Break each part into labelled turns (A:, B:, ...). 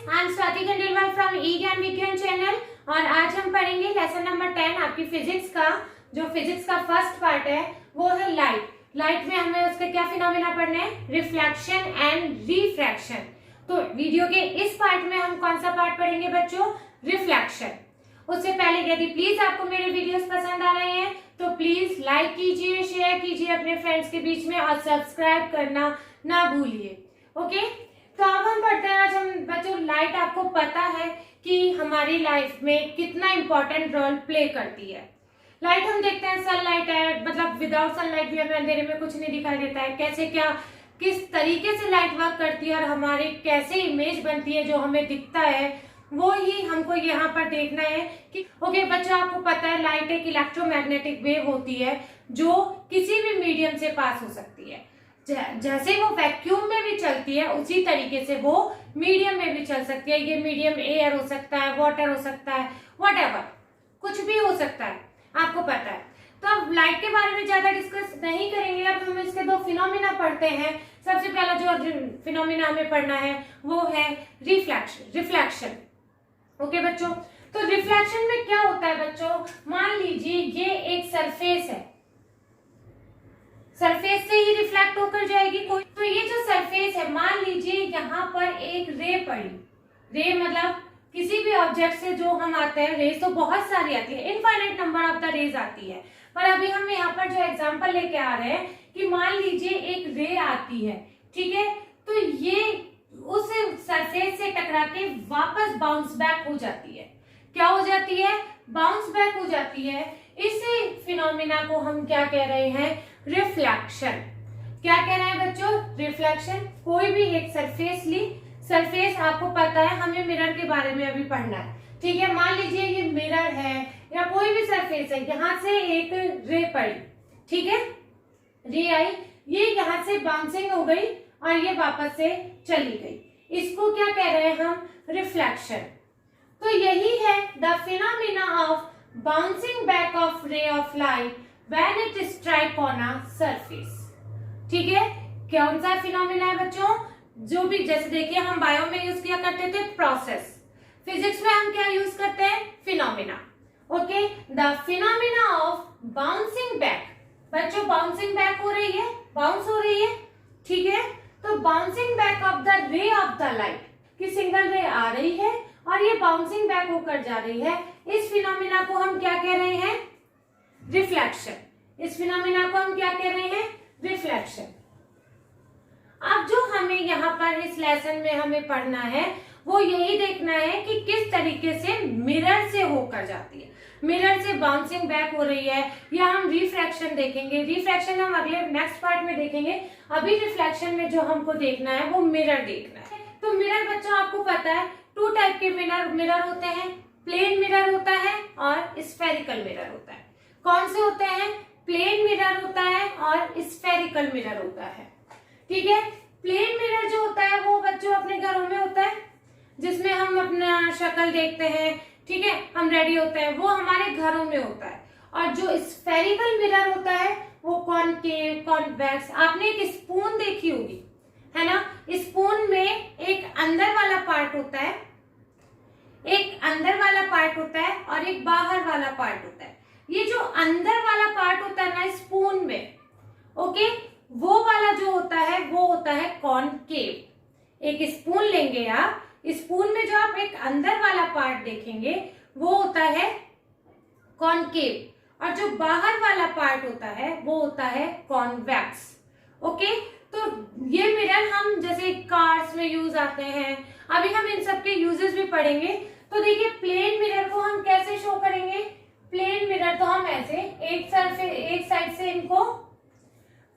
A: I am Swati Khandelwal from E Gyan Vigyan channel और आज हम पढ़ेंगे लेसन नंबर 10 आपकी फिजिक्स का। जो फिजिक्स का फर्स्ट पार्ट है वो है लाइट। लाइट में हमें उसके क्या फिनोमेना पढ़ने हैं, रिफ्लेक्शन एंड रिफ्रैक्शन। तो वीडियो के इस पार्ट में हम कौन सा पार्ट पढ़ेंगे बच्चों, रिफ्लेक्शन। उससे पहले यदि प्लीज आपको मेरे वीडियोस पसंद आ रहे हैं तो प्लीज लाइक कीजिए, शेयर कीजिए अपने फ्रेंड्स के बीच में और सब्सक्राइब करना ना भूलिए। ओके, तो अब हम पढ़ते हैं। आज हम बच्चों लाइट आपको पता है कि हमारी लाइफ में कितना इंपॉर्टेंट रोल प्ले करती है। लाइट हम देखते हैं, सनलाइट है, मतलब विदाउट सनलाइट भी हमें अंधेरे में कुछ नहीं दिखाई देता है। कैसे क्या किस तरीके से लाइट वर्क करती है और हमारी कैसे इमेज बनती है जो हमें दिखता है, वो ही हमको यहाँ पर देखना है कि ओके बच्चों, आपको पता है लाइट एक इलेक्ट्रोमैग्नेटिक वेव होती है जो किसी भी मीडियम से पास हो सकती है। जैसे वो वैक्यूम में भी चलती है उसी तरीके से वो मीडियम में भी चल सकती है। ये मीडियम एयर हो सकता है, वाटर हो सकता है, व्हाटएवर, कुछ भी हो सकता है, आपको पता है। तो अब लाइट के बारे में ज्यादा डिस्कस नहीं करेंगे। अब हम इसके दो फिनोमिना पढ़ते हैं। सबसे पहला जो फिनोमिना हमें पढ़ना है वो है रिफ्लेक्शन। ओके बच्चों, तो रिफ्लेक्शन में क्या होता है बच्चों, मान लीजिए ये एक सरफेस है, सरफेस से ही रिफ्लेक्ट होकर जाएगी कोई। तो ये जो सरफेस है, मान लीजिए यहाँ पर एक रे पड़ी। रे मतलब किसी भी ऑब्जेक्ट से जो हम आते हैं, रेज तो बहुत सारी आती है, infinite number of the rays आती है। पर अभी हम यहाँ पर जो एग्जांपल लेके आ रहे हैं कि मान लीजिए एक रे आती है, ठीक है, तो ये उस सरफेस से टकरा के वापस बाउंस बैक हो जाती है। क्या हो जाती है, बाउंस बैक हो जाती है। इसी फिनोमिना को हम क्या कह रहे हैं, रिफ्लेक्शन। क्या कह रहे हैं बच्चों, रिफ्लेक्शन। कोई भी एक सरफेस ली, सरफेस आपको पता है, हमें मिरर के बारे में अभी पढ़ना है, ठीक है। मान लीजिए ये मिरर है या कोई भी सरफेस है, यहाँ से एक रे पड़ी, ठीक है, रे आई, ये यहाँ से बाउंसिंग हो गई और ये वापस से चली गई। इसको क्या कह रहे हैं हम, रिफ्लेक्शन। तो यही है the phenomena of bouncing back of ray of light when it strike on a surface. ठीक है, कौन सा फिनोमिना है बच्चों, जो भी, जैसे देखिए हम बायो में यूज किया करते थे प्रोसेस, फिजिक्स में हम क्या यूज करते हैं, phenomena. Okay, the phenomena of bouncing back. बच्चों बाउंसिंग बैक हो रही है, बाउंस हो रही है, ठीक है। तो bouncing back of the ray of the light, कि सिंगल रे आ रही है और ये बाउंसिंग बैक होकर जा रही है, इस फिनोमिना को हम क्या कह रहे हैं, रिफ्लेक्शन। इस फिनोमिना को हम क्या कह रहे हैं, रिफ्लेक्शन। अब जो हमें यहाँ पर इस लेसन में हमें पढ़ना है वो यही देखना है कि किस तरीके से मिरर से होकर जाती है, मिरर से बाउंसिंग बैक हो रही है, या हम रिफ्रैक्शन देखेंगे। रिफ्रैक्शन हम अगले नेक्स्ट पार्ट में देखेंगे। अभी रिफ्लेक्शन में जो हमको देखना है वो मिरर देखना है। तो मिरर बच्चों आपको पता है टू टाइप के मिरर होते हैं, प्लेन मिरर होता है और स्फेरिकल मिरर होता है। कौन से होते हैं, प्लेन मिरर होता है और स्फेरिकल मिरर होता है, ठीक है। प्लेन मिरर जो होता है वो बच्चों अपने घरों में होता है, जिसमें हम अपना शक्ल देखते हैं, ठीक है, हम रेडी होते हैं, वो हमारे घरों में होता है। और जो स्फेरिकल मिरर होता है वो कॉनकेव, कॉन्वेक्स। आपने एक स्पून देखी होगी, है ना, स्पून में एक अंदर वाला पार्ट होता है, एक अंदर वाला पार्ट होता है और एक बाहर वाला पार्ट होता है। ये जो अंदर वाला पार्ट होता है ना स्पून में, ओके, वो वाला जो होता है वो होता है कॉनकेव। एक स्पून लेंगे आप, स्पून में जो आप एक अंदर वाला पार्ट देखेंगे वो होता है कॉनकेव, और जो बाहर वाला पार्ट होता है वो होता है कॉन्वेक्स। ओके, तो ये मिरर हम जैसे कार्स में यूज आते हैं, अभी हम इन सब के यूजेस भी पढ़ेंगे। तो देखिए प्लेन मिरर को हम कैसे शो करेंगे, प्लेन मिरर तो हम ऐसे एक साइड से इनको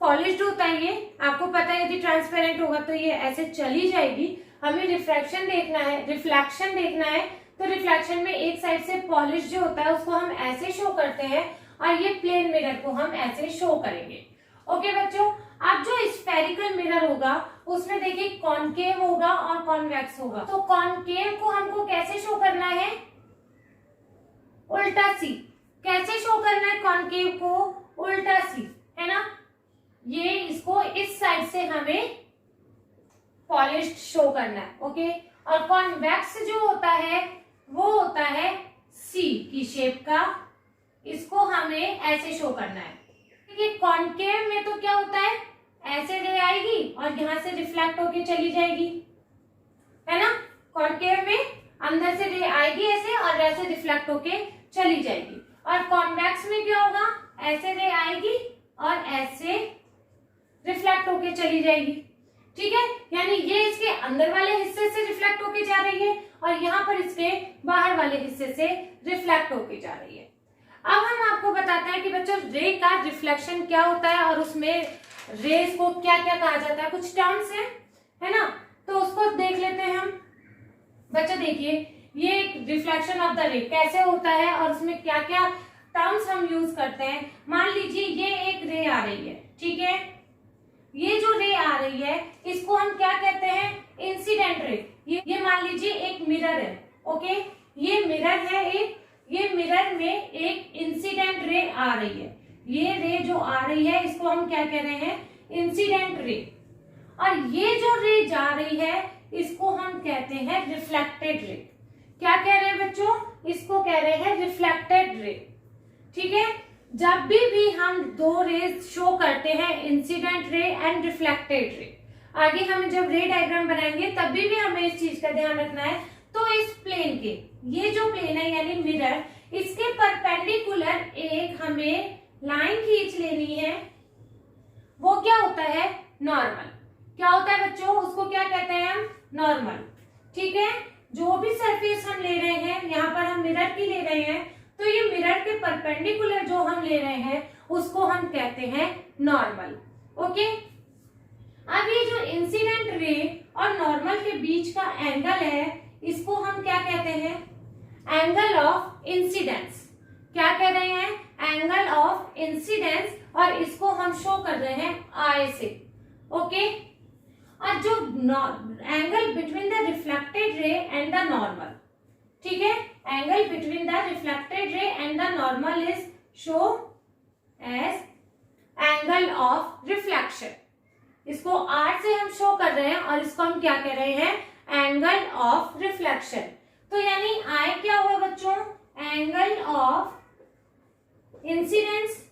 A: पॉलिश्ड होता है, ये आपको पता है, यदि ट्रांसपेरेंट होगा तो ये ऐसे चली जाएगी। हमें रिफ्रैक्शन देखना है, रिफ्लेक्शन देखना है, तो रिफ्लेक्शन में एक साइड से पॉलिश जो होता है उसको हम ऐसे शो करते हैं और ये प्लेन मिरर को हम ऐसे शो करेंगे। ओके बच्चों, अब जो स्फेरिकल मिरर होगा उसमें देखिए कॉनकेव होगा और कॉन्वेक्स होगा। तो कॉनकेव को हमको कैसे शो करना है, उल्टा सी। कैसे शो करना है कॉनकेव को, उल्टा सी, है ना। ये इसको इस साइड से हमें पॉलिश्ड शो करना है। ओके, और कॉन्वेक्स जो होता है वो होता है सी की शेप का, इसको हमें ऐसे शो करना है। देखिए कॉन्केव में तो क्या होता है, ऐसे रे आएगी और यहां से रिफ्लेक्ट होके चली जाएगी, है ना। कॉन्केव में अंदर से रे आएगी ऐसे और ऐसे रिफ्लेक्ट होके चली जाएगी, और कॉन्वेक्स में क्या होगा, ऐसे रे आएगी और ऐसे रिफ्लेक्ट होके चली जाएगी। ठीक है, यानी ये इसके अंदर वाले हिस्से से रिफ्लेक्ट होके जा रही है और यहाँ पर इसके बाहर वाले हिस्से से रिफ्लेक्ट होके जा रही है। अब हम आपको बताते हैं कि बच्चों रे का रिफ्लेक्शन क्या होता है और उसमें रेस को क्या क्या कहा जाता है, कुछ टर्म्स है ना, तो उसको देख लेते हैं हम। बच्चों देखिए ये रिफ्लेक्शन ऑफ द रे कैसे होता है और उसमें क्या क्या टर्म्स हम यूज करते हैं। मान लीजिए ये एक रे आ रही है, ठीक है, ये जो रे आ रही है इसको हम क्या कहते हैं, इंसिडेंट रे। ये मान लीजिए एक मिरर है, ओके, ये मिरर है एक, ये मिरर में एक इंसिडेंट रे आ रही है, ये रे जो आ रही है इसको हम क्या कह रहे हैं, इंसिडेंट रे। और ये जो रे जा रही है इसको हम कहते हैं रिफ्लेक्टेड रे। क्या कह रहे हैं बच्चों, इसको कह रहे हैं रिफ्लेक्टेड रे। ठीक है, जब भी हम दो रेज शो करते हैं, incident ray and reflected ray, आगे हम जब रे डायग्राम बनाएंगे तब भी हमें इस चीज का ध्यान रखना है। तो इस प्लेन के, ये जो प्लेन है यानी मिरर, इसके परपेंडिकुलर एक हमें लाइन खींच लेनी है, वो क्या होता है, नॉर्मल। क्या होता है बच्चों, उसको क्या कहते हैं हम, नॉर्मल। ठीक है, जो भी सरफेस हम ले रहे हैं, यहाँ पर हम मिरर की ले रहे हैं, तो ये मिरर के परपेंडिकुलर जो हम ले रहे हैं उसको हम कहते हैं नॉर्मल। ओके, अब ये जो इंसिडेंट रे और नॉर्मल के बीच का एंगल है इसको हम क्या कहते हैं, एंगल ऑफ इंसिडेंस। क्या कह रहे हैं, एंगल ऑफ इंसिडेंस, और इसको हम शो कर रहे हैं आई से। ओके, और जो angle between the reflected ray and the normal, ठीक है, angle between the reflected ray and the normal is show as angle of reflection. इसको आर से हम शो कर रहे हैं और इसको हम क्या कह रहे हैं, एंगल ऑफ रिफ्लेक्शन। तो यानी आई क्या हुआ बच्चों, एंगल ऑफ इंसिडेंस,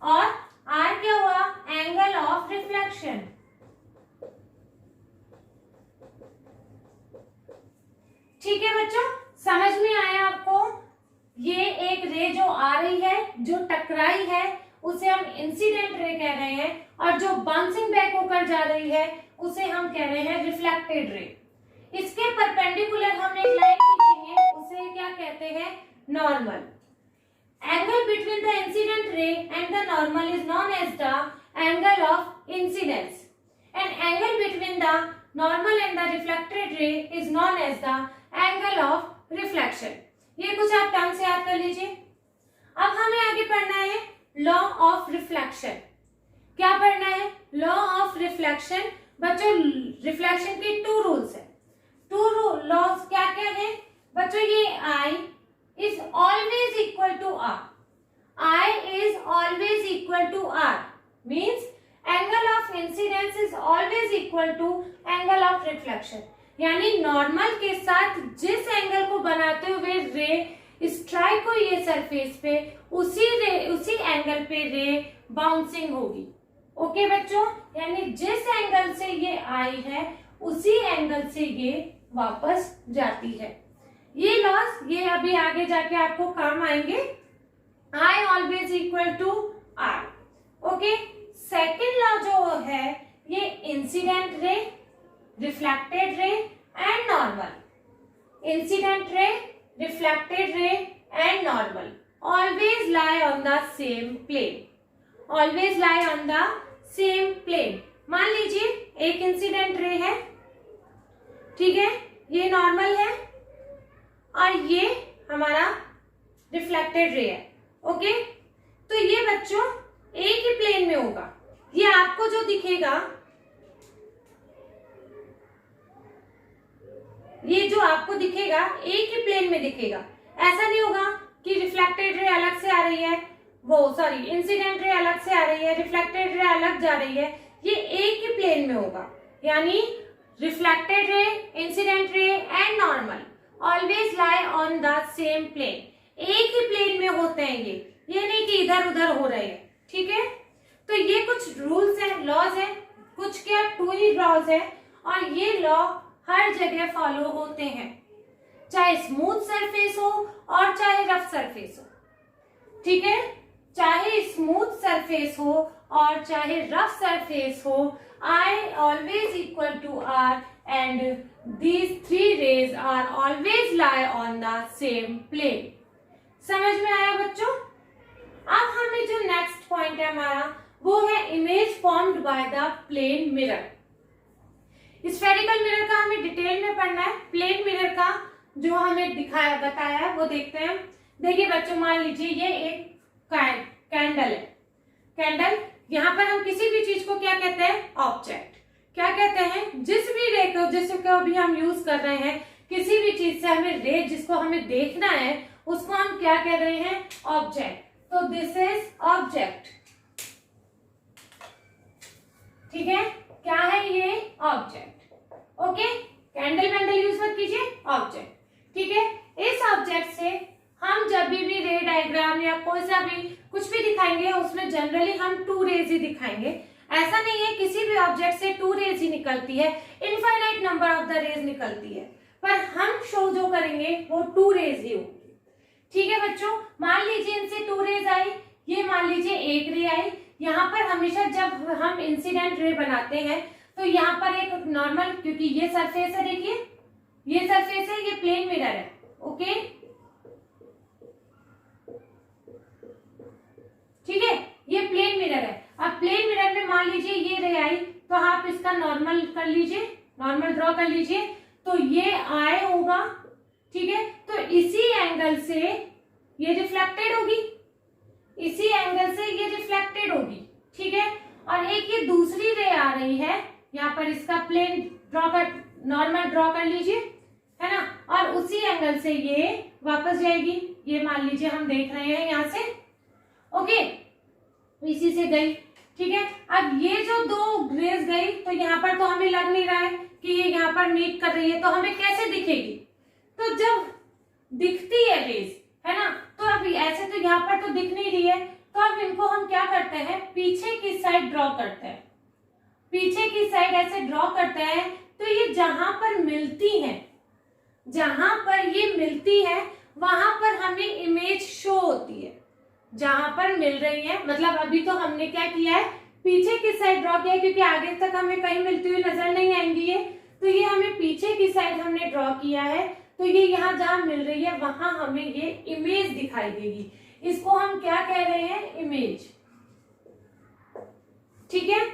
A: और आर क्या हुआ, एंगल ऑफ रिफ्लेक्शन। ठीक है बच्चों, समझ में आया आपको। ये एक रे जो आ रही है, जो टकराई है, उसे हम इंसिडेंट रे कह रहे हैं, और जो बाउंसिंग बैक होकर जा रही है उसे हम कह रहे हैं रिफ्लेक्टेड रे। इसके परपेंडिकुलर हम एक लाइन खींचेंगे, उसे क्या कहते हैं, normal. Angle between the incident ray and the normal is known as the angle of incidence, and angle between the normal and the reflected ray is known as the angle of reflection. ये कुछ आप terms याद कर लीजिए। अब हमें आगे पढ़ना है लॉ ऑफ रिफ्लेक्शन। क्या पढ़ना है, लॉ ऑफ रिफ्लेक्शन। बच्चों रिफ्लेक्शन के टू रूल्स है, टू लॉज क्या क्या है बच्चों, ये i is always equal to r, i is always equal to r means angle of incidence is always equal to angle of reflection. यानी normal के साथ जिस एंगल को बनाते हुए रे स्ट्राइक हुई है सरफेस पे, उसी एंगल पे रे बाउंसिंग होगी। ओके बच्चों, यानी जिस एंगल से ये आई है उसी एंगल से ये वापस जाती है। ये लॉस ये अभी आगे जाके आपको काम आएंगे। I always equal to R. Okay, second law जो है ये incident ray, reflected ray and normal. Incident ray, reflected ray and normal always lie on the same plane, always lie on the same plane। मान लीजिए एक incident ray है, ठीक है, ये नॉर्मल है और ये हमारा रिफ्लेक्टेड रे है। ओके, तो ये बच्चों एक ही प्लेन में होगा। ये आपको जो दिखेगा, ये जो आपको दिखेगा एक ही प्लेन में दिखेगा। ऐसा नहीं होगा कि रिफ्लेक्टेड रे अलग से आ रही है, वो सॉरी इंसिडेंट रे अलग से आ रही है, रिफ्लेक्टेड रे अलग जा रही है। ये एक ही प्लेन में होगा, यानी reflected ray, incident ray and normal always lie on the same plane. एक ही प्लेन में होते हैं ये नहीं कि इधर उधर हो रहे हैं, ठीक है। तो ये कुछ रूल्स हैं, लॉज हैं, कुछ क्या 2 ही लॉज है, और ये लॉ हर जगह फॉलो होते हैं, चाहे स्मूथ सरफेस हो और चाहे रफ सरफेस हो, ठीक है। चाहे स्मूथ सरफेस हो और चाहे रफ सरफेस हो, I always equal to R and these 3 rays are always lie on the same plane। समझ में आया बच्चों? अब हमें जो नेक्स्ट पॉइंट है हमारा वो है image formed by the plane mirror. Spherical mirror का हमें डिटेल में पढ़ना है, प्लेन मिरर का जो हमें दिखाया बताया है वो देखते हैं। देखिए बच्चों, मान लीजिए ये एक कैंडल है, कैंडल, यहाँ पर हम किसी भी चीज को क्या कहते हैं, ऑब्जेक्ट। क्या कहते हैं, जिस भी रे को, जिसको भी हम यूज कर रहे हैं, किसी भी चीज से हमें रे जिसको हमें देखना है उसको हम क्या कह रहे हैं, ऑब्जेक्ट। तो दिस इज ऑब्जेक्ट, ठीक है। क्या है ये, object, okay. Candle vandal use मत कीजिए, ऑब्जेक्ट, ठीक है। इस ऑब्जेक्ट से हम जब भी रे डायग्राम या कोई सा भी कुछ भी दिखाएंगे उसमें जनरली हम 2 रेज ही दिखाएंगे। ऐसा नहीं है किसी भी ऑब्जेक्ट से 2 रेज ही निकलती है, infinite number of the rays निकलती है, पर हम शो जो करेंगे वो 2 रेज ही होगी, ठीक है बच्चों। मान लीजिए इनसे 2 रेज आई, ये मान लीजिए 1 रे आई। यहाँ पर हमेशा जब हम इंसिडेंट रे बनाते हैं तो यहाँ पर एक नॉर्मल, क्योंकि ये सरफेस है, देखिए ये सरफेस है, ये प्लेन मिरर है, ओके, ठीक है, ये प्लेन मिरर है। अब प्लेन मिरर में मान लीजिए ये रे आई, तो आप इसका नॉर्मल कर लीजिए, नॉर्मल ड्रॉ कर लीजिए, तो ये आई होगा, ठीक है। तो इसी एंगल से ये रिफ्लेक्टेड होगी, इसी एंगल से ये रिफ्लेक्टेड होगी, ठीक है। और एक ये दूसरी रे आ रही है, यहाँ पर इसका प्लेन ड्रॉ कर, नॉर्मल ड्रॉ कर लीजिए, है ना, और उसी एंगल से ये वापस जाएगी, ये मान लीजिए हम देख रहे हैं यहाँ से, ओके, इसी से गई, ठीक है। अब ये जो 2 रेज गई तो यहाँ पर तो हमें लग नहीं रहा है कि ये यहाँ पर मीट कर रही है, तो हमें कैसे दिखेगी, तो जब दिखती है रेज, है ना, तो अब ऐसे तो यहाँ पर तो दिख नहीं रही है, तो अब इनको हम क्या करते हैं, पीछे की साइड ड्रॉ करते हैं, पीछे की साइड ऐसे ड्रॉ करते हैं, तो ये जहां पर मिलती है, जहां पर ये मिलती है वहां पर हमें इमेज शो होती है, जहां पर मिल रही है। मतलब अभी तो हमने क्या किया है, पीछे की साइड ड्रॉ किया है, क्योंकि आगे तक हमें कहीं मिलती हुई नजर नहीं आएंगी ये, तो ये हमें पीछे की साइड हमने ड्रॉ किया है, तो ये यहाँ जहां मिल रही है वहां हमें ये इमेज दिखाई देगी, इसको हम क्या कह रहे हैं, इमेज, ठीक है।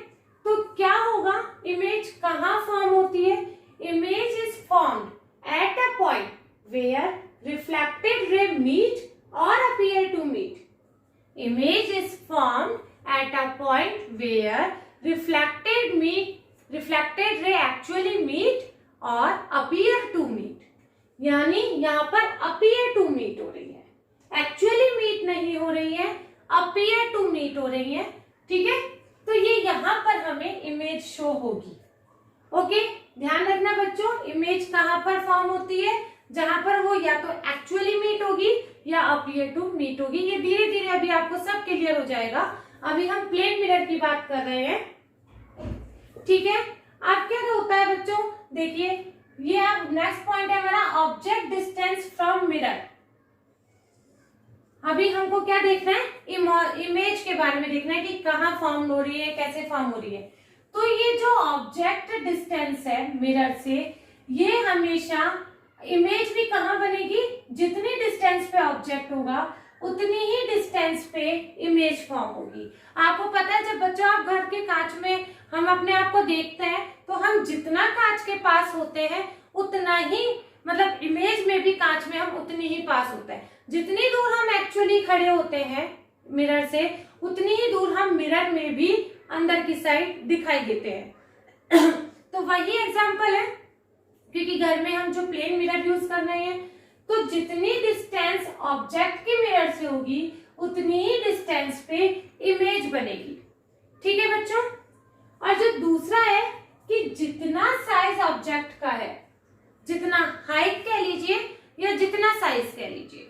A: तो क्या होगा, इमेज कहाँ फॉर्म होती है, image is formed at a point where reflected ray meet or appear to meet. Image is formed at a point where reflected ray actually meet or appear to meet। यानी यहाँ पर appear to meet हो रही है, actually meet नहीं हो रही है, appear to meet हो रही है, ठीक है। तो ये यहाँ पर हमें इमेज शो होगी, ओके। ध्यान रखना बच्चों, इमेज कहाँ पर फॉर्म होती है, जहां पर वो या तो एक्चुअली मीट होगी या अपीयर टू मीट होगी। ये धीरे धीरे अभी आपको सब क्लियर हो जाएगा, अभी हम प्लेन मिरर की बात कर रहे हैं, ठीक है। अब क्या होता है बच्चों, देखिए ये अब नेक्स्ट पॉइंट है हमारा, ऑब्जेक्ट डिस्टेंस फ्रॉम मिरर। अभी हमको क्या देखना है, इमेज के बारे में देखना है कि कहाँ फॉर्म हो रही है, कैसे फॉर्म हो रही है। तो ये जो ऑब्जेक्ट डिस्टेंस है मिरर से, ये हमेशा इमेज भी कहाँ बनेगी, जितनी डिस्टेंस पे ऑब्जेक्ट होगा उतनी ही डिस्टेंस पे इमेज फॉर्म होगी। आपको पता है जब बच्चों आप घर के कांच में हम अपने आप को देखते हैं, तो हम जितना कांच के पास होते हैं उतना ही, मतलब इमेज में भी कांच में हम उतनी ही पास होते हैं, जितनी दूर हम एक्चुअली खड़े होते हैं मिरर से उतनी ही दूर हम मिरर में भी अंदर की साइड दिखाई देते हैं। तो वही एग्जाम्पल है, क्योंकि घर में हम जो प्लेन मिरर यूज कर रहे हैं, तो जितनी डिस्टेंस ऑब्जेक्ट के मिरर से होगी उतनी ही डिस्टेंस पे इमेज बनेगी, ठीक है बच्चों। और जो दूसरा है कि जितना साइज ऑब्जेक्ट का है, जितना हाइट कह लीजिए या जितना साइज कह लीजिए,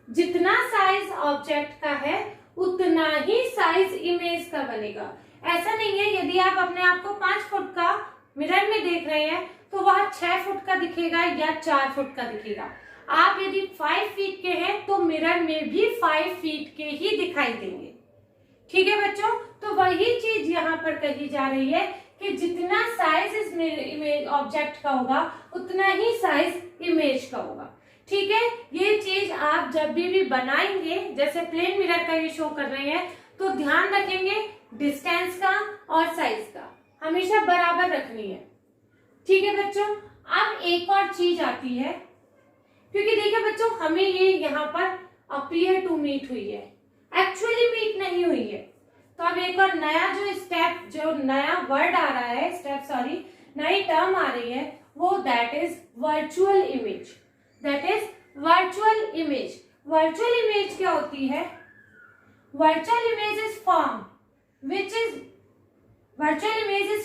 A: जितना साइज ऑब्जेक्ट का है उतना ही साइज इमेज का बनेगा। ऐसा नहीं है यदि आप अपने आप को 5 फुट का मिरर में देख रहे हैं तो वह 6 फुट का दिखेगा या 4 फुट का दिखेगा। आप यदि 5 फीट के हैं तो मिरर में भी 5 फीट के ही दिखाई देंगे। ठीक है बच्चों, तो वही चीज यहाँ पर कही जा रही है कि जितना साइज इस इमेज ऑब्जेक्ट का होगा उतना ही साइज इमेज का होगा। ठीक है, ये चीज आप जब भी बनाएंगे, जैसे प्लेन मिरर का ये शो कर रहे हैं, तो ध्यान रखेंगे डिस्टेंस का और साइज का हमेशा बराबर रखनी है। ठीक है बच्चों, अब एक और चीज आती है, क्योंकि देखिए बच्चों हमें ये यहाँ पर अपीयर टू मीट हुई है, एक्चुअली मीट नहीं हुई है। तो अब एक और नया जो नया वर्ड आ रहा है, नई टर्म आ रही है, वो that is virtual image. That is virtual image. Virtual image क्या होती है? Virtual image is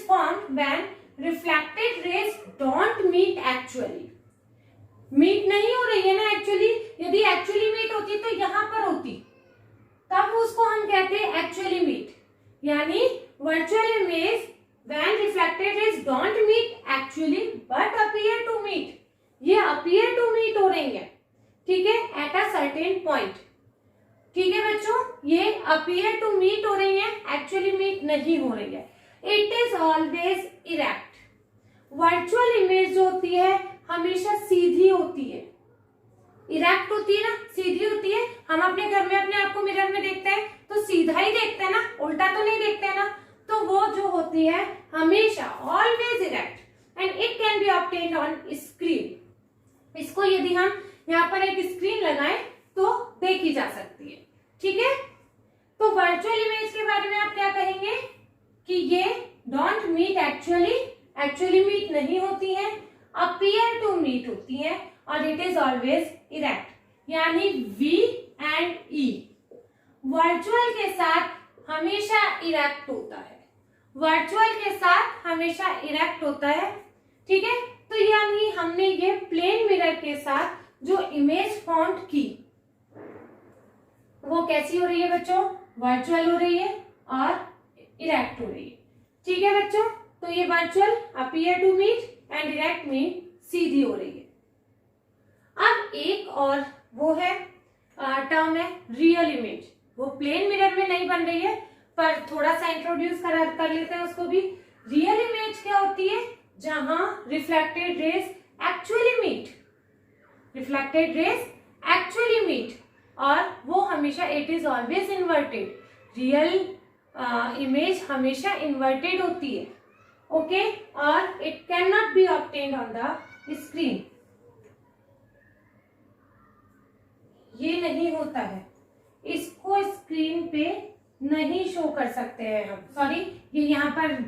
A: form when reflected rays don't meet actually. Meet नहीं हो रही है ना एक्चुअली, यदि एक्चुअली मीट होती तो यहां पर होती, तब उसको हम कहते हैं एक्चुअली मीट। यानी virtual image when reflected rays don't meet actually but appear to meet. ये अपीयर टू मीट हो रही है, ठीक है, एट अ सर्टेन पॉइंट। ठीक है बच्चों, ये अपीयर टू मीट हो रही है, एक्चुअली मीट नहीं हो रही है। It is always erect. Virtual image जो होती है हमेशा सीधी होती है। इरेक्ट होती है ना, सीधी होती है। हम अपने घर में अपने आप को मिरर में देखते हैं तो सीधा ही देखते हैं ना, उल्टा तो नहीं देखते हैं ना। तो वो जो होती है हमेशा always erect and it can be obtained on screen. इसको यदि हम यहाँ पर एक स्क्रीन लगाएं तो देखी जा सकती है। ठीक है, तो वर्चुअल इमेज के बारे में आप क्या कहेंगे कि ये डोंट मीट एक्चुअली मीट नहीं होती है, अपीयर टू मीट होती है, और इट इज ऑलवेज इरेक्ट, यानी V एंड E वर्चुअल के साथ हमेशा इरेक्ट होता है। वर्चुअल के साथ हमेशा इरेक्ट होता है। ठीक है, तो यानी हमने ये प्लेन मिरर के साथ जो इमेज फॉर्म की वो कैसी हो रही है बच्चों? वर्चुअल हो रही है और इरेक्ट हो रही है। ठीक है बच्चों, तो ये virtual appear to meet and erect में सीधी हो रही है। अब एक और वो है टर्म है रियल इमेज। वो प्लेन मिरर में नहीं बन रही है पर थोड़ा सा इंट्रोड्यूस कर लेते हैं उसको भी। रियल इमेज क्या होती है? जहां रिफ्लेक्टेड रेज एक्चुअली मीट और वो हमेशा it is always inverted. Real image हमेशा इन्वर्टेड होती है, ओके, और it can not be obtained on the screen. ये नहीं होता है, इसको स्क्रीन पे नहीं शो कर सकते हैं हम। सॉरी, ये यहाँ पर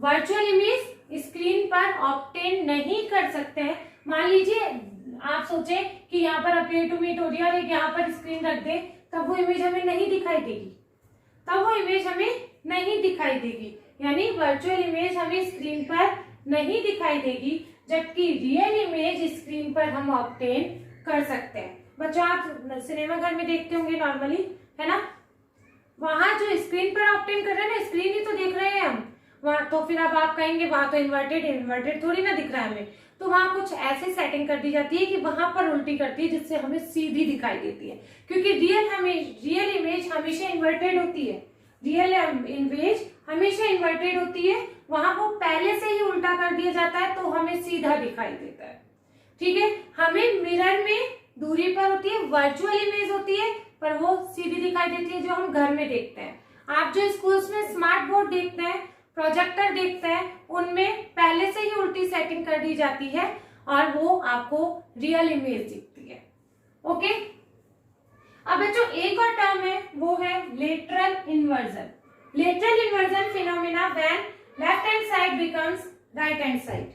A: वर्चुअल इमेज स्क्रीन पर ऑब्टेन नहीं कर सकते हैं। मान लीजिए आप सोचे कि यहाँ पर अपीयर टू मीट हो रही है और एक यहाँ पर स्क्रीन रख दे, तब वो इमेज हमें नहीं दिखाई देगी। यानी वर्चुअल इमेज हमें स्क्रीन पर नहीं दिखाई देगी, जबकि रियल इमेज स्क्रीन पर हम ऑब्टेन कर सकते हैं। बच्चों आप सिनेमा घर में देखते होंगे नॉर्मली, है ना, वहां जो स्क्रीन पर ऑब्टेन कर रहे हैं ना, स्क्रीन ही तो देख रहे हैं हम वहां। तो फिर अब आप कहेंगे वहां तो इन्वर्टेड थोड़ी ना दिख रहा है हमें, तो वहां कुछ ऐसे सेटिंग कर दी जाती है कि वहां पर उल्टी करती है जिससे हमें सीधी दिखाई देती है, क्योंकि रियल इमेज हमेशा इन्वर्टेड होती है। वहां वो पहले से ही उल्टा कर दिया जाता है तो हमें सीधा दिखाई देता है। ठीक है, हमें मिरर में दूरी पर होती है, वर्चुअल इमेज होती है, पर वो सीधी दिखाई देती है जो हम घर में देखते हैं। आप जो स्कूल्स में स्मार्ट बोर्ड देखते हैं, प्रोजेक्टर देखते हैं, उनमें पहले से ही उल्टी सेटिंग कर दी जाती है और वो आपको रियल इमेज दिखती है। ओके, अब बच्चों एक और टर्म है, वो है lateral inversion. Lateral inversion phenomena when left hand side becomes right hand side,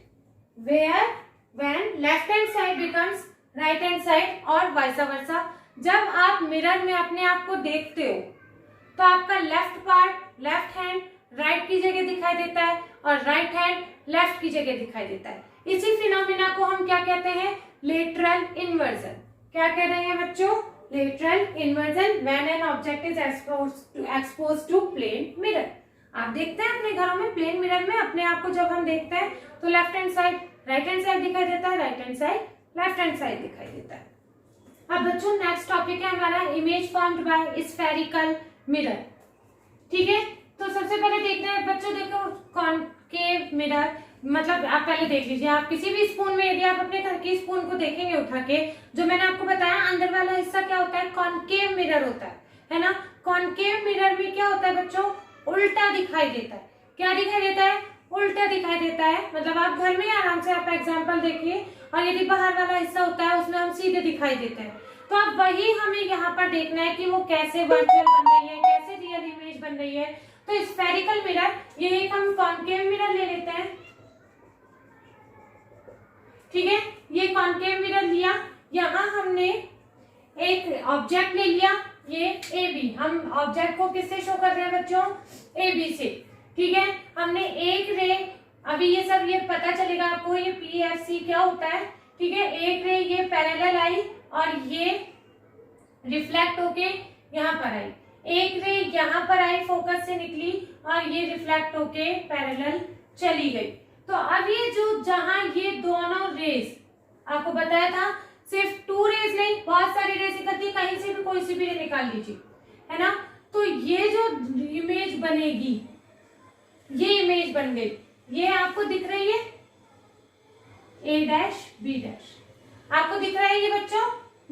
A: when left hand side becomes right hand side और वाइस वर्सा। जब आप मिरर में अपने आप को देखते हो तो आपका left part left hand right की जगह दिखाई देता है और राइट हैंड लेफ्ट की जगह दिखाई देता है। इसी फिनोमिना को हम क्या कहते हैं? Lateral inversion. क्या कह रहे हैं बच्चों? Lateral inversion when an object is expose to plane mirror. आप देखते हैं अपने घरों में प्लेन मिरर में अपने आप को जब हम देखते हैं तो left hand side right hand side दिखाई देता है, right hand side left hand side दिखाई देता है। अब बच्चों नेक्स्ट टॉपिक है हमारा image formed bye spherical mirror. ठीक है, तो सबसे पहले देखते हैं बच्चों, देखो कॉनकेव मिरर मतलब आप पहले देख लीजिए, आप किसी भी स्पून में यदि आप अपने घर की स्पून को देखेंगे उठा के, जो मैंने आपको बताया अंदर वाला हिस्सा क्या होता है? कॉनकेव मिरर होता है ना। कॉनकेव मिरर में क्या होता है बच्चों? उल्टा दिखाई देता है। क्या दिखाई देता है? उल्टा दिखाई देता है। मतलब आप घर में आराम से आप एग्जाम्पल देखिए, और यदि बाहर वाला हिस्सा होता है उसमें हम सीधे दिखाई देते हैं। तो अब वही हमें यहाँ पर देखना है कि वो कैसे वर्चुअल बन रही है, कैसे रियल इमेज बन रही है। तो स्फेरिकल मिरर, ये एक हम कॉनकेव मिरर ले लेते हैं। ठीक है, ये कॉनकेव मिरर लिया, यहाँ हमने एक ऑब्जेक्ट ले लिया, ये ए बी। हम ऑब्जेक्ट को किससे शो कर रहे हैं बच्चों? ए बी से। ठीक है, हमने एक रे, अभी ये सब ये पता चलेगा आपको ये पी एफ सी क्या होता है। ठीक है, एक रे ये पैरेलल आई और ये रिफ्लेक्ट होके यहाँ पर आई, एक रे यहाँ पर आई फोकस से निकली और ये रिफ्लेक्ट होके पैरेलल चली गई। तो अब ये जो जहां ये दोनों रेज आपको बताया था, सिर्फ 2 रेज नहीं बहुत सारी रेज इकट्ठी, कहीं से भी कोई सी भी रे निकाल लीजिए, है ना। तो ये जो इमेज बनेगी, ये इमेज बन गई, ये आपको दिख रही है ए डैश बी डैश, आपको दिख रहा है ये बच्चों,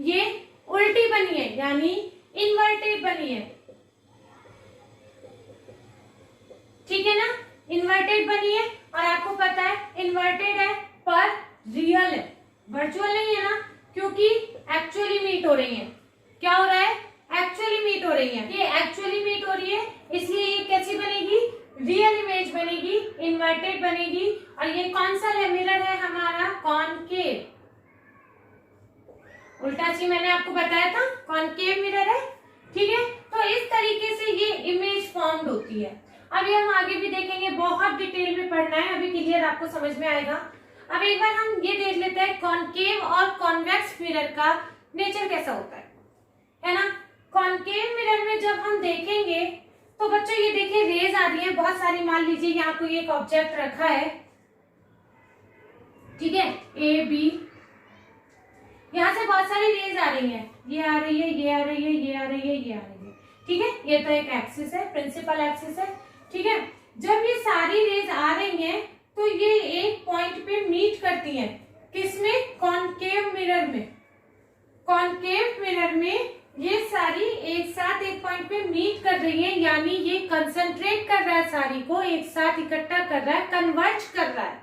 A: ये उल्टी बनी है यानी इन्वर्टेड बनी है। ठीक है ना, इन्वर्टेड बनी है और आपको पता है इन्वर्टेड है पर रियल है, वर्चुअल नहीं है ना, क्योंकि एक्चुअली मीट हो रही है। क्या हो रहा है? एक्चुअली मीट हो रही है, ये एक्चुअली मीट हो रही है, इसलिए ये कैसी बनेगी? रियल इमेज बनेगी, इन्वर्टेड बनेगी। और ये कौन सा मिरर है हमारा? कॉनकेव। उल्टा सी मैंने आपको बताया था कॉनकेव मिरर है। ठीक है, तो इस तरीके से ये इमेज फॉर्म्ड होती है। अभी हम आगे भी देखेंगे, बहुत डिटेल में पढ़ना है, अभी क्लियर आपको समझ में आएगा। अब एक बार हम ये देख लेते हैं कॉनकेव और कॉन्वेक्स मिरर का नेचर कैसा होता है ना। कॉनकेव मिरर में जब हम देखेंगे तो बच्चों ये देखिए रेज आ रही है बहुत सारी, मान लीजिए यहाँ कोई एक ऑब्जेक्ट रखा है, ठीक है, ए बी, यहाँ से बहुत सारी रेज आ रही है, ये आ रही है, ये आ रही है, ये आ रही है, ये आ रही है। ठीक है, ये तो एक एक्सिस है, प्रिंसिपल एक्सिस है। ठीक है, जब ये सारी रेज आ रही हैं तो ये एक पॉइंट पे मीट करती हैं, किसमें? कॉनकेव मिरर में। कॉनकेव मिरर में ये सारी एक साथ एक पॉइंट पे मीट कर रही है, यानी ये कंसंट्रेट कर रहा है, सारी को एक साथ इकट्ठा कर रहा है, कन्वर्ज कर रहा है।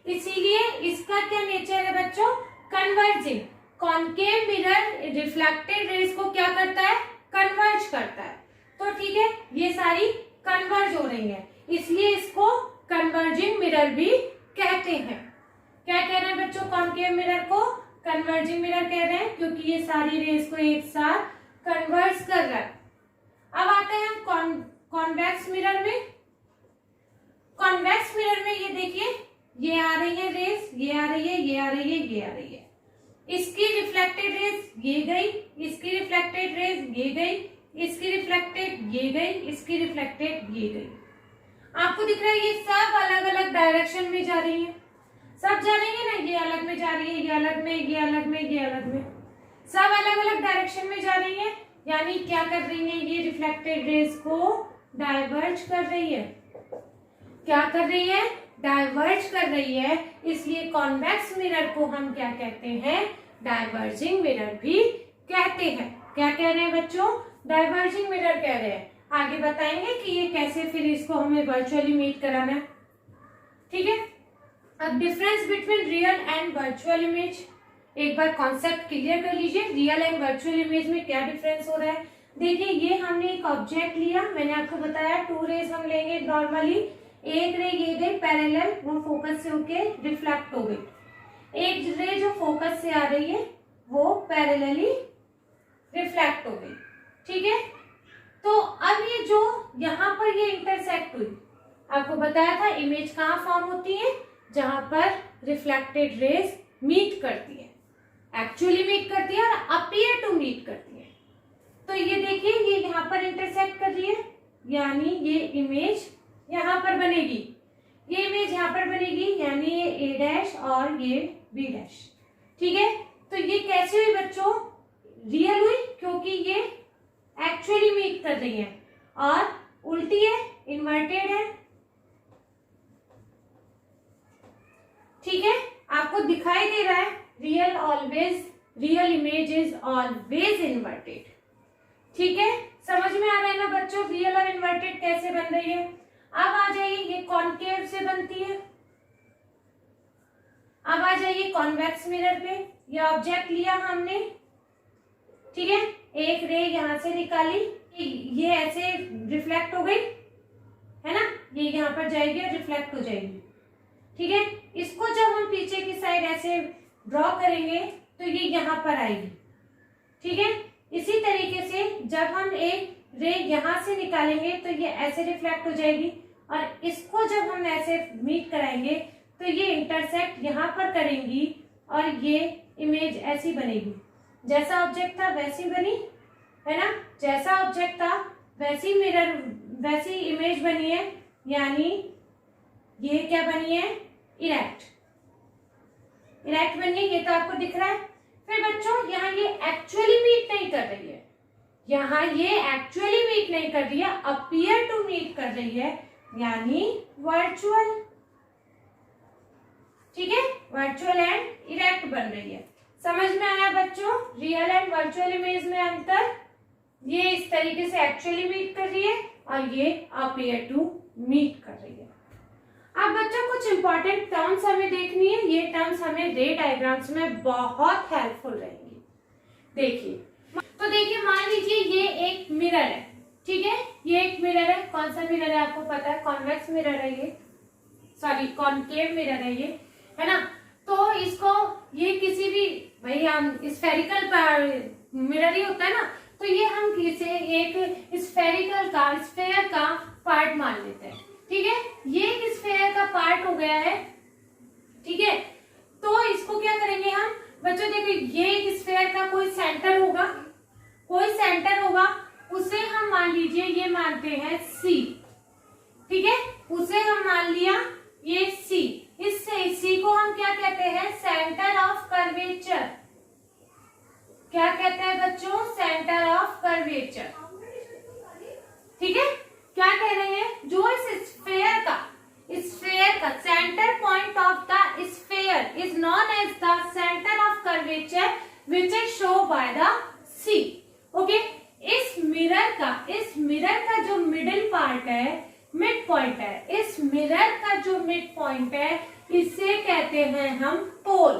A: इसीलिए इसका क्या नेचर है बच्चों? Converging. Concave mirror reflected raise को क्या करता है? कन्वर्ज करता है। तो ठीक है, ये सारी कन्वर्ज हो रही है, इसलिए इसको कन्वर्जिंग मिरर भी कहते हैं। क्या कह रहे हैं बच्चों? कॉनकेव मिरर को कन्वर्जिंग मिरर कह रहे हैं, क्योंकि ये सारी रेज को एक साथ कन्वर्ज कर रहा है। अब आते हैं हम कॉन्वेक्स मिरर में। कॉन्वेक्स मिरर में ये देखिए, ये आ रही है रेज, ये आ रही है, ये आ रही है, ये आ रही है, इसकी रिफ्लेक्टेड रेज ये गई, इसकी रिफ्लेक्टेड रेज ये गई, इसकी रिफ्लेक्टेड ये गई, इसकी रिफ्लेक्टेड ये गई। आपको दिख रहा है ये सब अलग अलग डायरेक्शन में जा रही है, सब जा रही है ना, ये अलग में जा रही है, ये अलग में, ये अलग में, ये अलग में, सब अलग अलग डायरेक्शन में जा रही है। यानी क्या कर रही है? ये रिफ्लेक्टेड रेज को डाइवर्ज कर रही है। क्या कर रही है? डाइवर्ज कर रही है। इसलिए कॉन्वेक्स मिरर को हम क्या कहते हैं? डाइवर्जिंग मिरर भी कहते हैं। क्या कह रहे हैं बच्चों? डाइवर्जिंग मिरर कह रहे हैं। आगे बताएंगे कि ये कैसे फिर इसको हमें वर्चुअली मीट कराना है। ठीक है, अब difference between real and virtual image, एक बार कॉन्सेप्ट क्लियर कर लीजिए। रियल एंड वर्चुअल इमेज में क्या डिफरेंस हो रहा है? देखिए, ये हमने एक ऑब्जेक्ट लिया, मैंने आपको बताया 2 रेज हम लेंगे नॉर्मली। एक रे ये गई पैरेलल, वो फोकस से होके रिफ्लेक्ट हो गई। एक रे जो फोकस से आ रही है वो पैरेलली रिफ्लेक्ट हो गई। ठीक है, तो अब ये जो यहाँ पर ये इंटरसेक्ट हुई, आपको बताया था इमेज कहाँ फॉर्म होती है, जहां पर रिफ्लेक्टेड रेज मीट करती है, एक्चुअली मीट करती है और अपीयर टू मीट करती है। तो ये देखिए ये यहाँ पर इंटरसेक्ट कर रही है, यानी ये इमेज यहाँ पर बनेगी, ये इमेज यहाँ पर बनेगी, यानी ये ए डैश और ये बी डैश। ठीक है, तो ये कैसे हुई बच्चों, रियल हुई, क्योंकि ये एक्चुअली मीट कर रही है, और उल्टी है, इन्वर्टेड है। ठीक है, आपको दिखाई दे रहा है real always, real image is always inverted. ठीक है, समझ में आ रहा है ना बच्चों, रियल और इन्वर्टेड कैसे बन रही है। अब आ जाइए, ये कॉनकेव से बनती है। अब आ जाइए कॉन्वेक्स मिरर पे, ये ऑब्जेक्ट लिया हमने, ठीक है, एक रे यहां से निकाली, ये ऐसे रिफ्लेक्ट हो गई है ना, ये यहाँ पर जाएगी और रिफ्लेक्ट हो जाएगी। ठीक है, इसको जब हम पीछे की साइड ऐसे ड्रॉ करेंगे तो ये यहाँ पर आएगी। ठीक है, इसी तरीके से जब हम एक रे यहाँ से निकालेंगे तो ये ऐसे रिफ्लेक्ट हो जाएगी, और इसको जब हम ऐसे मीट कराएंगे तो ये इंटरसेक्ट यहाँ पर करेंगी और ये इमेज ऐसी बनेगी, जैसा ऑब्जेक्ट था वैसी बनी है ना, जैसा ऑब्जेक्ट था वैसी मिरर, वैसी इमेज बनी है, यानी ये क्या बनी है, इरेक्ट, इरेक्ट बनी है, ये तो आपको दिख रहा है। फिर बच्चों यहाँ ये एक्चुअली मीट नहीं कर रही है, यहाँ ये एक्चुअली मीट नहीं कर रही है, अपीयर टू मीट कर रही है, यानी वर्चुअल। ठीक है, वर्चुअल एंड इरेक्ट बन रही है। समझ में आया बच्चों, रियल एंड वर्चुअल इमेज में अंतर, ये इस तरीके से एक्चुअली मीट कर रही है और ये अपीयर टू मीट कर रही है। अब बच्चों कुछ इंपॉर्टेंट टर्म्स हमें देखनी है, ये टर्म्स हमें रे डायग्राम्स में बहुत हेल्पफुल रहेंगी। देखिए, तो देखिए मान लीजिए ये एक मिरर है, ठीक है, ये एक मिरर है, कौन सा मिरर है आपको पता है, कॉन्वेक्स मिरर है ये, सॉरी कॉनकेव मिरर है ये, है ना। तो इसको ये किसी भी, भाई हम स्फेरिकल मिरर ही होता है ना, तो ये हम इसे एक स्फेरिकल का, स्फेयर का पार्ट मान लेते हैं। ठीक है, ये एक स्फेयर का पार्ट हो गया है। ठीक है, तो इसको क्या करेंगे हम बच्चों, देखिए ये एक स्फेयर का कोई सेंटर होगा, कोई सेंटर होगा, उसे हम मान लीजिए ये मानते हैं सी। ठीक है, उसे हम मान लिया ये सी, इस सी को हम क्या कहते हैं, सेंटर ऑफ कर्वेचर। क्या कहते हैं बच्चों, सेंटर ऑफ कर्वेचर। ठीक है, क्या कह रहे हैं, जो इस स्फेयर का centre point of the sphere is known as the centre of curvature which is show by the C. Okay, इस मिरर का जो मिडिल पार्ट है, मिड पॉइंट है, इस मिरर का जो मिड पॉइंट है, इसे कहते हैं हम पोल।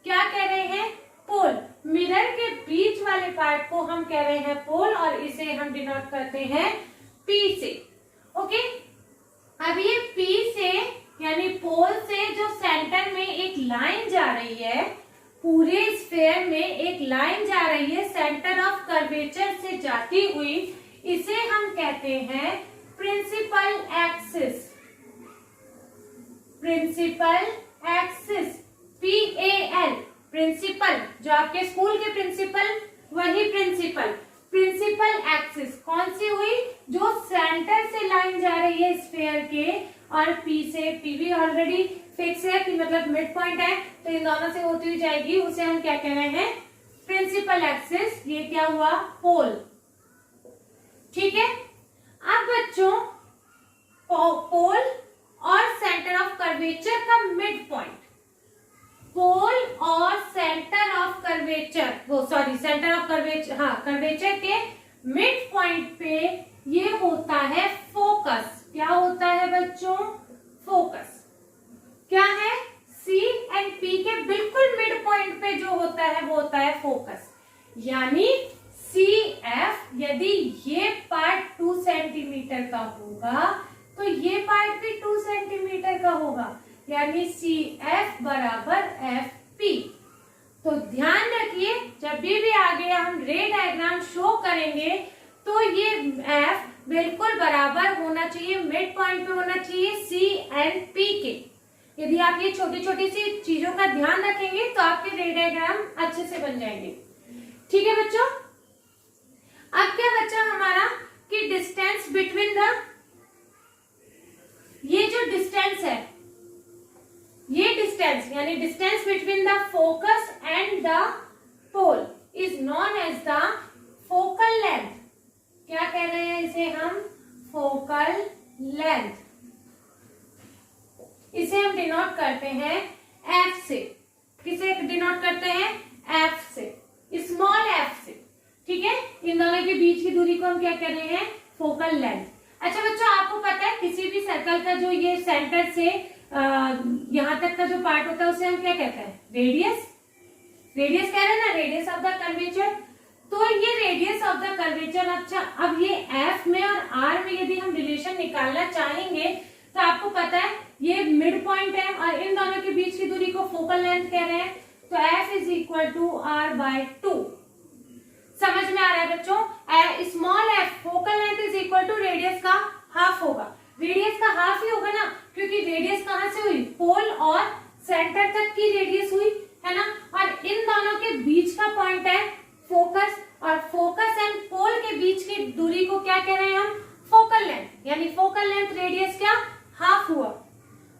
A: क्या कह रहे हैं, पोल। मिरर के बीच वाले पार्ट को हम कह रहे हैं पोल, और इसे हम डिनोट करते हैं P से। ओके, अब ये P से यानी पोल से जो सेंटर में एक लाइन जा रही है, पूरे स्फेयर में एक लाइन जा रही है सेंटर ऑफ कर्वेचर से जाती हुई, इसे हम कहते हैं principal axis. Principal axis, PAL, principal, जो आपके स्कूल के प्रिंसिपल, वही प्रिंसिपल एक्सिस कौन सी हुई, जो सेंटर से लाइन जा रही है स्फेयर के, और P से, P भी ऑलरेडी फिक्स है कि मतलब मिड पॉइंट है, तो इन दोनों से होती हुई जाएगी, उसे हम क्या कह रहे हैं, प्रिंसिपल एक्सिस। ये क्या हुआ, पोल। ठीक है, अब बच्चों पोल और सेंटर ऑफ कर्वेचर का मिड पॉइंट, पोल और centre of curvature, centre of curvature, हाँ, कर्वेचर के मिड पॉइंट पे ये होता है फोकस। क्या होता है बच्चों, फोकस। क्या है, C एंड P के बिल्कुल मिड पॉइंट पे जो होता है वो होता है फोकस। यानी CF, यदि ये पार्ट 2 सेंटीमीटर का होगा तो ये पार्ट भी 2 सेंटीमीटर का होगा, यानी CF बराबर FP। तो ध्यान रखिए, जब भी आगे हम रे डायग्राम शो करेंगे तो ये एफ बिल्कुल बराबर होना चाहिए, मिड पॉइंट पे होना चाहिए सी एंड पी के। यदि आप ये छोटी छोटी सी चीजों का ध्यान रखेंगे तो आपके रे डायग्राम अच्छे से बन जाएंगे। ठीक है बच्चों। अब क्या बच्चा हमारा कि डिस्टेंस बिटवीन द, ये जो डिस्टेंस है, ये डिस्टेंस यानी distance between the focus and the pole is known as the focal length. क्या कह रहे हैं इसे हम? Focal length. इसे हम डिनोट करते हैं एफ से। किसे डिनोट करते हैं? एफ से, स्मॉल एफ से। ठीक है, इन दोनों के बीच की दूरी को हम क्या कह रहे हैं? Focal length. अच्छा बच्चों, आपको पता है किसी भी सर्कल का जो ये सेंटर से यहां तक का जो पार्ट होता है उसे हम क्या कहते हैं? रेडियस। रेडियस कह रहे हैं ना, रेडियस ऑफ द कर्वेचर। तो ये रेडियस ऑफ द कर्वेचर। अच्छा, अब ये एफ में और आर में यदि हम रिलेशन निकालना चाहेंगे तो आपको पता है ये मिड पॉइंट है और इन दोनों के बीच की दूरी को फोकल लेंथ कह रहे हैं। तो F is equal to R by 2। समझ में आ रहा है बच्चों? Small F focal length is equal to radius का हाफ होगा। रेडियस का हाफ ही होगा ना, क्योंकि रेडियस कहां से हुई? पोल और सेंटर तक की रेडियस हुई है ना। और इन दोनों के बीच का पॉइंट है फोकस, और फोकस एंड पोल के बीच की दूरी को क्या कह रहे हैं हम? Focal length. यानी फोकल लेंथ रेडियस क्या? हाफ हुआ।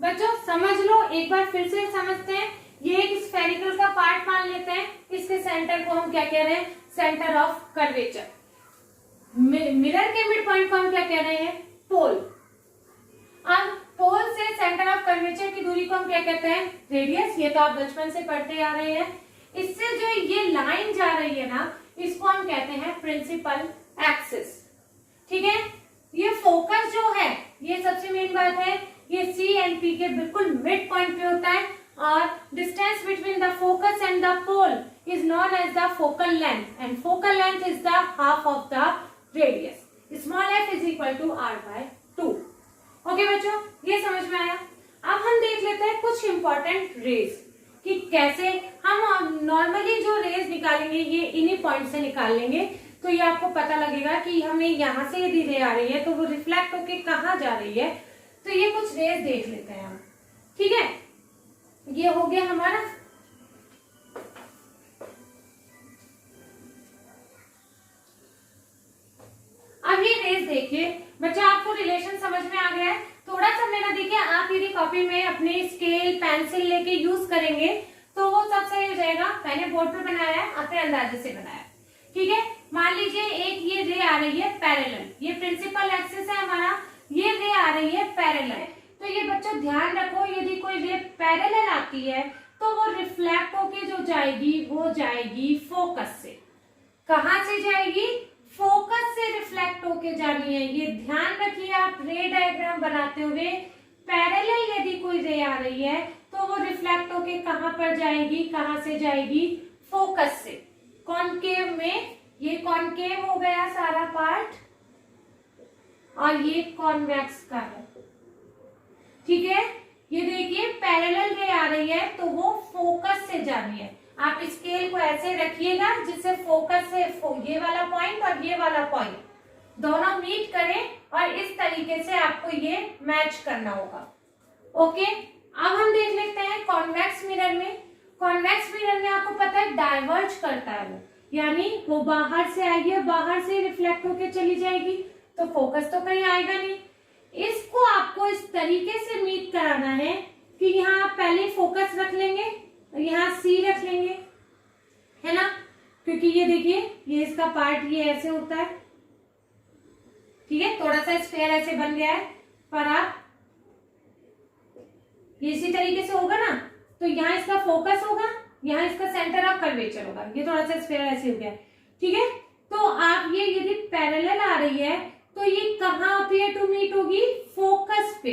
A: बच्चों समझ लो, एक बार फिर से समझते हैं। ये एक स्फेरिकल का पार्ट मान लेते हैं, इसके सेंटर को हम क्या कह रहे हैं? Centre of curvature. मिरर के मिड पॉइंट को हम क्या कह रहे हैं? पोल। अब पोल से सेंटर ऑफ कर्वेचर की दूरी को हम क्या कहते हैं? रेडियस। ये तो आप बचपन से पढ़ते आ रहे हैं। इससे जो ये लाइन जा रही है ना, इसको हम कहते हैं प्रिंसिपल एक्सिस। ठीक है, ये फोकस जो है, ये सबसे मेन बात है, ये सी एंड पी के बिल्कुल मिड पॉइंट पे होता है। और distance between the focus and the pole is known as the focal length, and focal length is the half of the radius. Small F is equal to R by 2। Okay बच्चों, ये समझ में आया। अब हम देख लेते हैं कुछ इंपॉर्टेंट रेज कि कैसे हम नॉर्मली जो रेज निकालेंगे ये इन्हीं पॉइंट से निकाल लेंगे। तो ये आपको पता लगेगा कि हमें यहाँ से यदि रे आ रही है तो वो रिफ्लेक्ट होके कहाँ जा रही है। तो ये कुछ रेज देख लेते हैं हम। ठीक है, ये हो गया हमारा। अब ये रेज देखिए बच्चा, आपको रिलेशन समझ में आ गया है। थोड़ा सा मेरा देखिए, आप यदि कॉपी में अपने स्केल पेंसिल लेके यूज करेंगे तो वो सब सही हो जाएगा। मैंने बोर्ड पे बनाया है, अपने अंदाजे से बनाया है। ठीक है, मान लीजिए एक ये रे आ रही है पैरेलल, ये प्रिंसिपल एक्सिस है हमारा, ये रे आ रही है पैरेलल। तो ये बच्चों ध्यान रखो, यदि कोई रे पैरेलल आती है तो वो रिफ्लेक्ट होके जो जाएगी वो जाएगी फोकस से। कहां से जाएगी? फोकस से रिफ्लेक्ट होके जानी है। ये ध्यान रखिए आप रे डायग्राम बनाते हुए। पैरेलल यदि कोई रे आ रही है तो वो रिफ्लेक्ट होके कहां पर जाएगी? कहां से जाएगी? फोकस से। कॉनकेव में, ये कॉनकेव हो गया सारा पार्ट और ये कॉन्वेक्स का है। ठीक है, ये देखिए पैरेलल रे आ रही है तो वो फोकस से जानी है। आप स्केल को ऐसे रखिएगा जिससे फोकस से ये वाला पॉइंट और ये वाला पॉइंट दोनों मीट करें, और इस तरीके से आपको ये मैच करना होगा। ओके, अब हम देख लेते हैं कॉन्वेक्स मिरर में। कॉन्वेक्स मिरर में आपको पता है डाइवर्ज करता है वो, यानी वो बाहर से आएगी और बाहर से रिफ्लेक्ट होके चली जाएगी, तो फोकस तो कहीं आएगा नहीं। इसको आपको इस तरीके से मीट कराना है कि यहाँ आप पहले फोकस रख लेंगे और यहाँ सी रख लेंगे, है ना। क्योंकि ये देखिए, ये इसका पार्ट ये ऐसे होता है। ठीक है, थोड़ा सा स्फेयर ऐसे बन गया है, पर आप ये इसी तरीके से होगा ना, तो यहाँ इसका फोकस होगा, यहाँ इसका सेंटर ऑफ कर्वेचर होगा। ये थोड़ा सा स्फेयर ऐसे हो गया। ठीक है, तो आप ये यदि पैरेलल आ रही है तो ये कहाँ अपीयर टू मीट होगी? फोकस पे।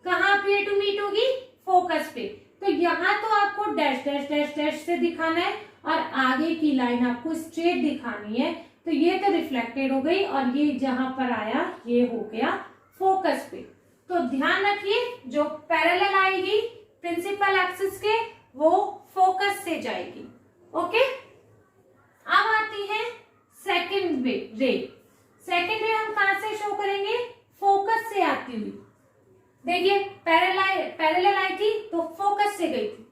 A: कहाँ अपीयर टू मीट होगी? फोकस पे। तो यहाँ तो आपको डैश डैश डैश डैश से दिखाना है और आगे की लाइन आपको स्ट्रेट दिखानी है। तो ये तो रिफ्लेक्टेड हो गई और ये जहां पर आया ये हो गया फोकस पे। तो ध्यान रखिए, जो पैरेलल आएगी प्रिंसिपल एक्सिस के वो फोकस से जाएगी। ओके, अब आती है सेकंड रे। सेकेंड रे हम कहां से शो करेंगे, फोकस से आती हुई। देखिए पैरेलल आई थी तो फोकस से गई थी,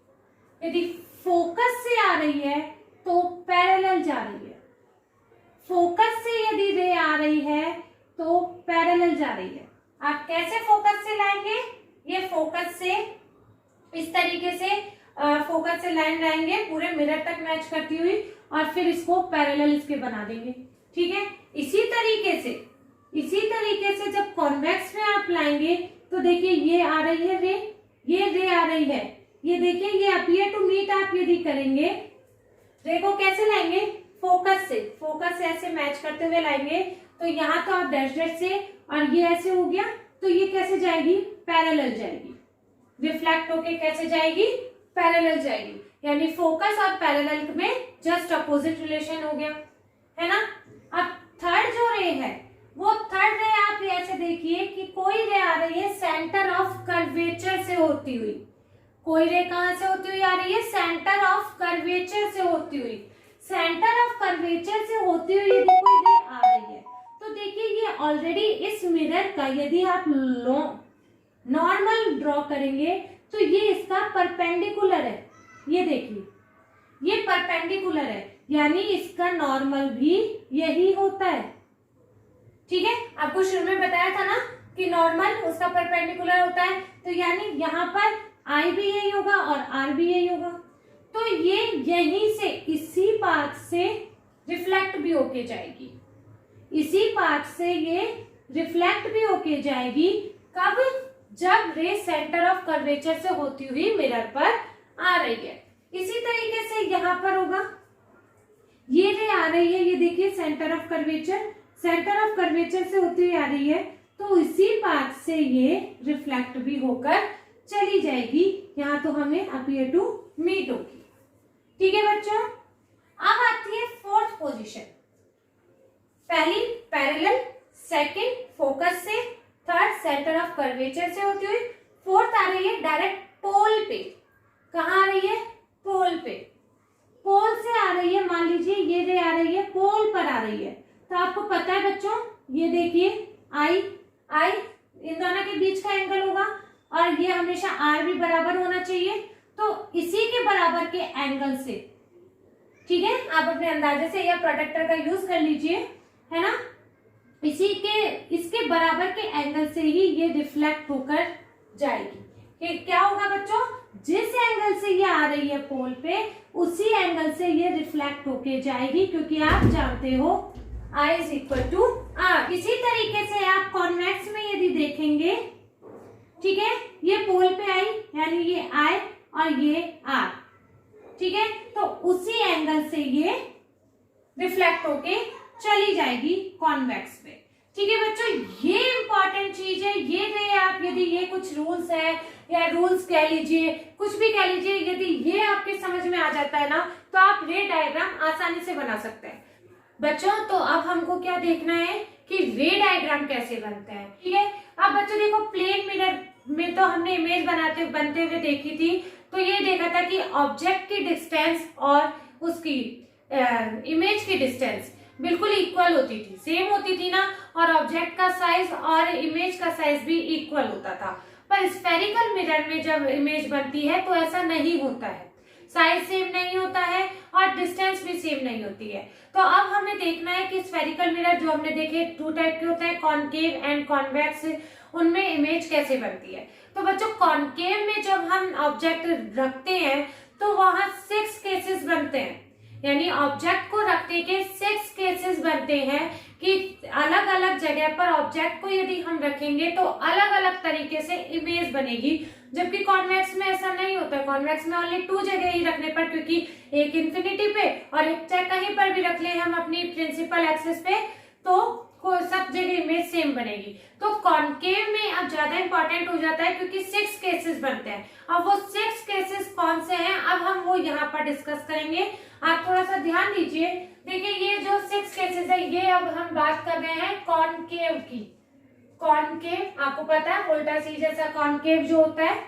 A: यदि फोकस से आ रही है तो पैरेलल जा रही है, फोकस से यदि रे आ रही है तो पैरेलल जा रही है। आप कैसे फोकस से लाएंगे, ये फोकस से इस तरीके से फोकस से लाइन लाएंगे पूरे मिरर तक मैच करती हुई और फिर इसको पैरेलल इसके बना देंगे, ठीक है। इसी तरीके से जब कॉन्वेक्स में आप लाएंगे तो देखिए ये आ रही है रे, ये रे आ रही है, ये देखिए ये अपीयर टू मीट आप यदि करेंगे रे को कैसे लाएंगे, फोकस से ऐसे मैच करते हुए लाएंगे। तो यहाँ तो आप डैश डैश से और ये ऐसे हो गया, तो ये कैसे जाएगी, पैरेलल जाएगी, रिफ्लेक्ट होके कैसे जाएगी, पैरेलल जाएगी। यानी फोकस और पैरेलल में जस्ट अपोजिट रिलेशन हो गया, है ना। अब थर्ड जो रे है वो थर्ड रे आप ऐसे देखिए कि कोई रे आ रही है सेंटर ऑफ कर्वेचर से होती हुई, कोई रे कहां से होती हुई आ रही है, सेंटर ऑफ कर्वेचर से होती हुई, सेंटर ऑफ कर्वेचर से होती हुई यदि कोई रे आ रही है तो देखिए ये ऑलरेडी इस मिरर का यदि आप नॉर्मल ड्रॉ करेंगे तो ये इसका परपेंडिकुलर है, ये देखिए ये परपेंडिकुलर है, यानी इसका नॉर्मल भी यही होता है, ठीक है। आपको शुरू में बताया था ना कि नॉर्मल उसका परपेंडिकुलर होता है, तो यानी यहाँ पर आई भी यही होगा और आर भी यही होगा, तो ये यहीं से इसी पाथ से रिफ्लेक्ट भी होके जाएगी, इसी पाथ से ये रिफ्लेक्ट भी होके जाएगी। कब, जब रे सेंटर ऑफ कर्वेचर से होती हुई मिरर पर आ रही है। इसी तरीके से यहाँ पर होगा, ये रे आ रही है, ये देखिए सेंटर ऑफ कर्वेचर से होती हुई आ रही है, तो इसी पाथ से ये रिफ्लेक्ट भी होकर चली जाएगी, यहाँ तो हमें अपीयर टू मीट होगी, ठीक है बच्चों। अब आती है फोर्थ पोजीशन, पहली पैरेलल, सेकंड फोकस से, थर्ड सेंटर ऑफ कर्वेचर से होती हुई, फोर्थ आ रही है डायरेक्ट पोल पे। कहाँ आ रही है, पोल पे, पोल से आ रही है, मान लीजिए ये रे आ रही है पोल पर आ रही है, तो आपको पता है बच्चों ये देखिए आई इन दोनों के बीच का एंगल होगा और ये हमेशा आर भी बराबर होना चाहिए, तो इसी के बराबर के एंगल से, ठीक है, आप अपने अंदाजे से या प्रोटेक्टर का यूज कर लीजिए, है ना। इसके बराबर के एंगल से ही ये रिफ्लेक्ट होकर जाएगी। ये क्या होगा बच्चों, जिस एंगल से ये आ रही है पोल पे उसी एंगल से ये रिफ्लेक्ट होके जाएगी, क्योंकि आप जानते हो I is equal to R. इसी तरीके से आप कॉन्वेक्स में यदि देखेंगे, ठीक है, ये पोल पे आई यानी ये I और ये R, ठीक है, तो उसी एंगल से ये रिफ्लेक्ट होके चली जाएगी कॉन्वेक्स पे, ठीक है बच्चों। ये इंपॉर्टेंट चीज है, ये रे आप यदि ये कुछ रूल्स है या रूल्स कह लीजिए, कुछ भी कह लीजिए, यदि ये आपके समझ में आ जाता है ना तो आप रे डायग्राम आसानी से बना सकते हैं बच्चों। तो अब हमको क्या देखना है कि रे डायग्राम कैसे बनता है, ठीक है। अब बच्चों देखो प्लेन मिरर में तो हमने इमेज बनते हुए देखी थी, तो ये देखा था कि ऑब्जेक्ट की डिस्टेंस और उसकी इमेज की डिस्टेंस बिल्कुल इक्वल होती थी, सेम होती थी ना, और ऑब्जेक्ट का साइज और इमेज का साइज भी इक्वल होता था। पर स्फेरिकल मिरर में जब इमेज बनती है तो ऐसा नहीं होता है, साइज सेम नहीं होता है और डिस्टेंस भी सेम नहीं होती है। तो अब हमें देखना है कि स्फेरिकल मिरर जो हमने देखे टू टाइप के होते हैं, कॉनकेव एंड कॉन्वेक्स, उनमें इमेज कैसे बनती है। तो बच्चों कॉनकेव में जब हम ऑब्जेक्ट रखते हैं तो वहां 6 केसेस बनते हैं, यानी ऑब्जेक्ट को रखने के 6 केसेस बनते हैं कि अलग अलग जगह पर ऑब्जेक्ट को यदि हम रखेंगे तो अलग अलग तरीके से इमेज बनेगी, जबकि कॉन्वेक्स में ऐसा नहीं होता है। कॉन्वेक्स में ओनली 2 जगह ही रखने पर, क्योंकि एक इंफिनिटी पे और एक चाहे कहीं पर भी रख ले हम अपनी प्रिंसिपल एक्सिस पे तो सब जगह इमेज सेम बनेगी। तो कॉनकेव में अब ज्यादा इंपॉर्टेंट हो जाता है क्योंकि 6 केसेस बनते हैं। अब वो 6 केसेस कौन से हैं अब हम वो यहाँ पर डिस्कस करेंगे, आप थोड़ा सा ध्यान दीजिए। देखिए ये जो 6 केसेस है ये अब हम बात कर रहे हैं कॉनकेव की। कॉनकेव आपको पता है उल्टा सी जैसा कॉनकेव जो होता है,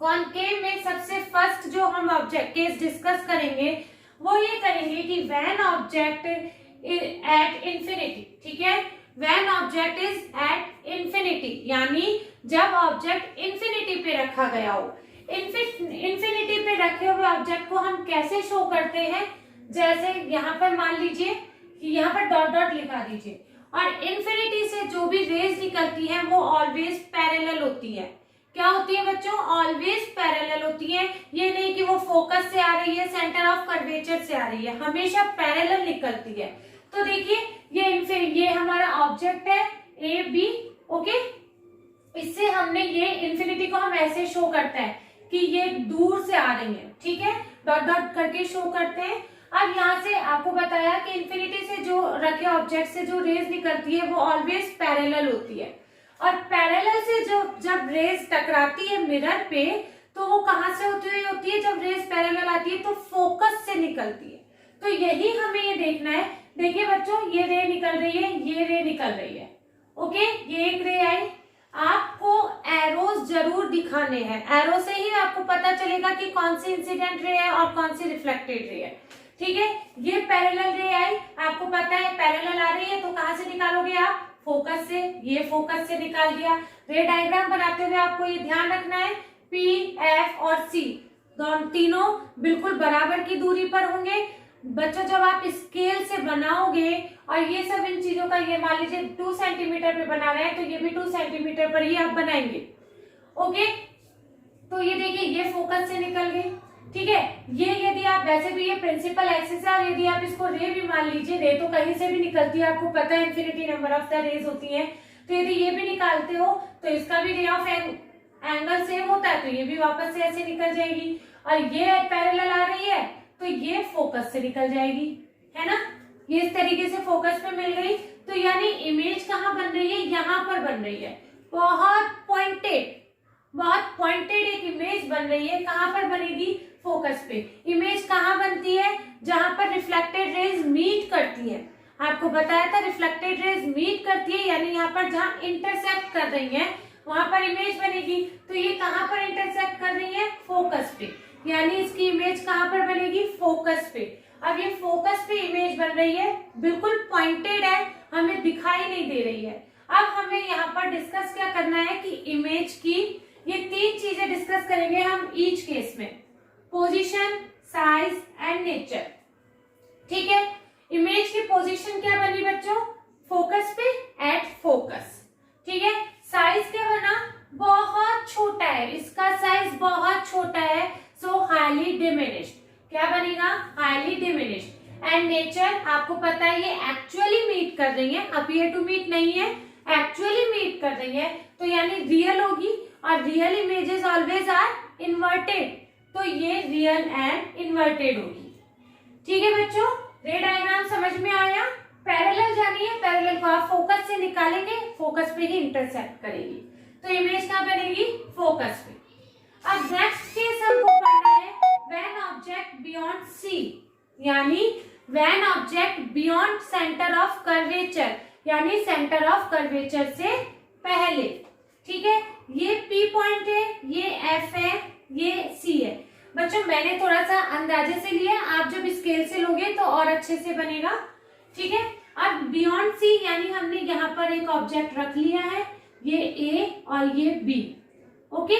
A: कॉनकेव में सबसे फर्स्ट जो हम ऑब्जेक्ट केस डिस्कस करेंगे वो ये करेंगे कि व्हेन ऑब्जेक्ट एट इंफिनिटी, ठीक है, when object is at infinity, यानी जब ऑब्जेक्ट इंफिनिटी पे रखा गया हो। इंफिनिटी पे रखे हुए ऑब्जेक्ट को हम कैसे शो करते हैं, जैसे यहाँ पर मान लीजिए कि यहाँ पर डॉट डॉट लिखा दीजिए, और इंफिनिटी से जो भी रेज निकलती है वो ऑलवेज पैरेलल होती है। क्या होती है बच्चों? ऑलवेज पैरेलल होती है। ये नहीं कि वो फोकस से आ रही है, सेंटर ऑफ कर्वेचर से आ रही है, हमेशा पैरेलल निकलती है। तो देखिए ये हमारा ऑब्जेक्ट है ए बी, ओके, इससे हमने ये इंफिनिटी को हम ऐसे शो करते हैं कि ये दूर से आ रही है, ठीक है, डॉट डॉट करके शो करते हैं। अब यहाँ से आपको बताया कि इंफिनिटी से जो रखे ऑब्जेक्ट से जो रेज निकलती है वो ऑलवेज पैरेलल होती है, और पैरेलल से जो जब रेज टकराती है मिरर पे तो वो कहाँ से होती है? जब रेज पैरेलल आती है तो फोकस से निकलती है। तो यही हमें ये देखना है। देखिए बच्चों, ये रे निकल रही है, ये रे निकल रही है, ओके, ये एक रे आई। आपको एरोज जरूर दिखाने हैं, एरो से ही आपको पता चलेगा कि कौन सी इंसिडेंट रे है और कौन सी रिफ्लेक्टेड रे है, ठीक है। ये पैरेलल रे आई, आपको पता है पैरेलल आ रही है तो कहां से निकालोगे आप? फोकस से। ये फोकस से निकाल दिया। रे डायग्राम बनाते हुए आपको ये ध्यान रखना है P, F और C तीनों बिल्कुल बराबर की दूरी पर होंगे। बच्चों जब आप स्केल से बनाओगे और ये सब इन चीजों का, ये मान लीजिए 2 सेंटीमीटर पे बना रहे हैं तो ये भी 2 सेंटीमीटर पर ही आप बनाएंगे, ओके। तो ये देखिए ये फोकस से निकल गई, ठीक है। ये यदि आप वैसे भी ये प्रिंसिपल एक्सिस है, और यदि आप इसको रे भी मान लीजिए, रे तो कहीं से भी निकलती है, आपको पता है infinity number of the rays होती है, तो यदि ये भी निकालते हो तो इसका भी रे ऑफ एंगल सेम होता है, तो ये भी वापस से ऐसे निकल जाएगी, और ये पैरेलल आ रही है तो ये फोकस से निकल जाएगी, है ना। ये इस तरीके से फोकस पे मिल गई, तो यानी इमेज कहाँ बन रही है? यहाँ पर बन रही है। बहुत पॉइंटेड एक इमेज बन रही है। कहाँ पर बनेगी? फोकस पे। इमेज कहाँ बनती है? जहां पर रिफ्लेक्टेड रेज मीट करती है। आपको बताया था रिफ्लेक्टेड रेज मीट करती है, यानी यहाँ पर जहां इंटरसेक्ट कर रही है वहां पर इमेज बनेगी। तो ये कहाँ पर इंटरसेक्ट कर रही है? फोकस पे, यानी इसकी इमेज कहाँ पर बनेगी? फोकस पे। अब ये फोकस पे इमेज बन रही है, बिल्कुल पॉइंटेड है, हमें दिखाई नहीं दे रही है। अब हमें यहाँ पर डिस्कस क्या करना है कि इमेज की ये 3 चीजें डिस्कस करेंगे हम ईच केस में, पोजीशन, साइज एंड नेचर, ठीक है। इमेज की पोजीशन क्या बनी बच्चों? फोकस पे, एट फोकस, ठीक है। साइज क्या बना? बहुत छोटा है, इसका साइज बहुत छोटा है, सो हाईली डिमिनिश्ड। क्या बनेगा? Highly diminished. एंड नेचर, आपको पता है ये एक्चुअली मीट कर रही है, अपीयर टू मीट नहीं है, एक्चुअली मीट कर रही है, तो यानी रियल होगी, और real images always are inverted, तो ये रियल एंड इन्वर्टेड होगी, ठीक है बच्चों। रे डायग्राम समझ में आया? पैरेलल जानिए, पैरेलल को आप फोकस से निकालेंगे, फोकस पे ही इंटरसेक्ट करेगी, तो इमेज कहाँ बनेगी? फोकस पे। अब नेक्स्ट केस हमको पढ़ना है व्हेन ऑब्जेक्ट बियॉन्ड सी, यानी when object beyond centre of curvature, यानी सेंटर ऑफ कर्वेचर से पहले, ठीक है। ये P पॉइंट है, ये F है, ये C है। बच्चों मैंने थोड़ा सा अंदाजे से लिया, आप जब स्केल से लोगे तो और अच्छे से बनेगा, ठीक है। अब बियॉन्ड सी यानी हमने यहाँ पर एक ऑब्जेक्ट रख लिया है, ये A और ये B, ओके,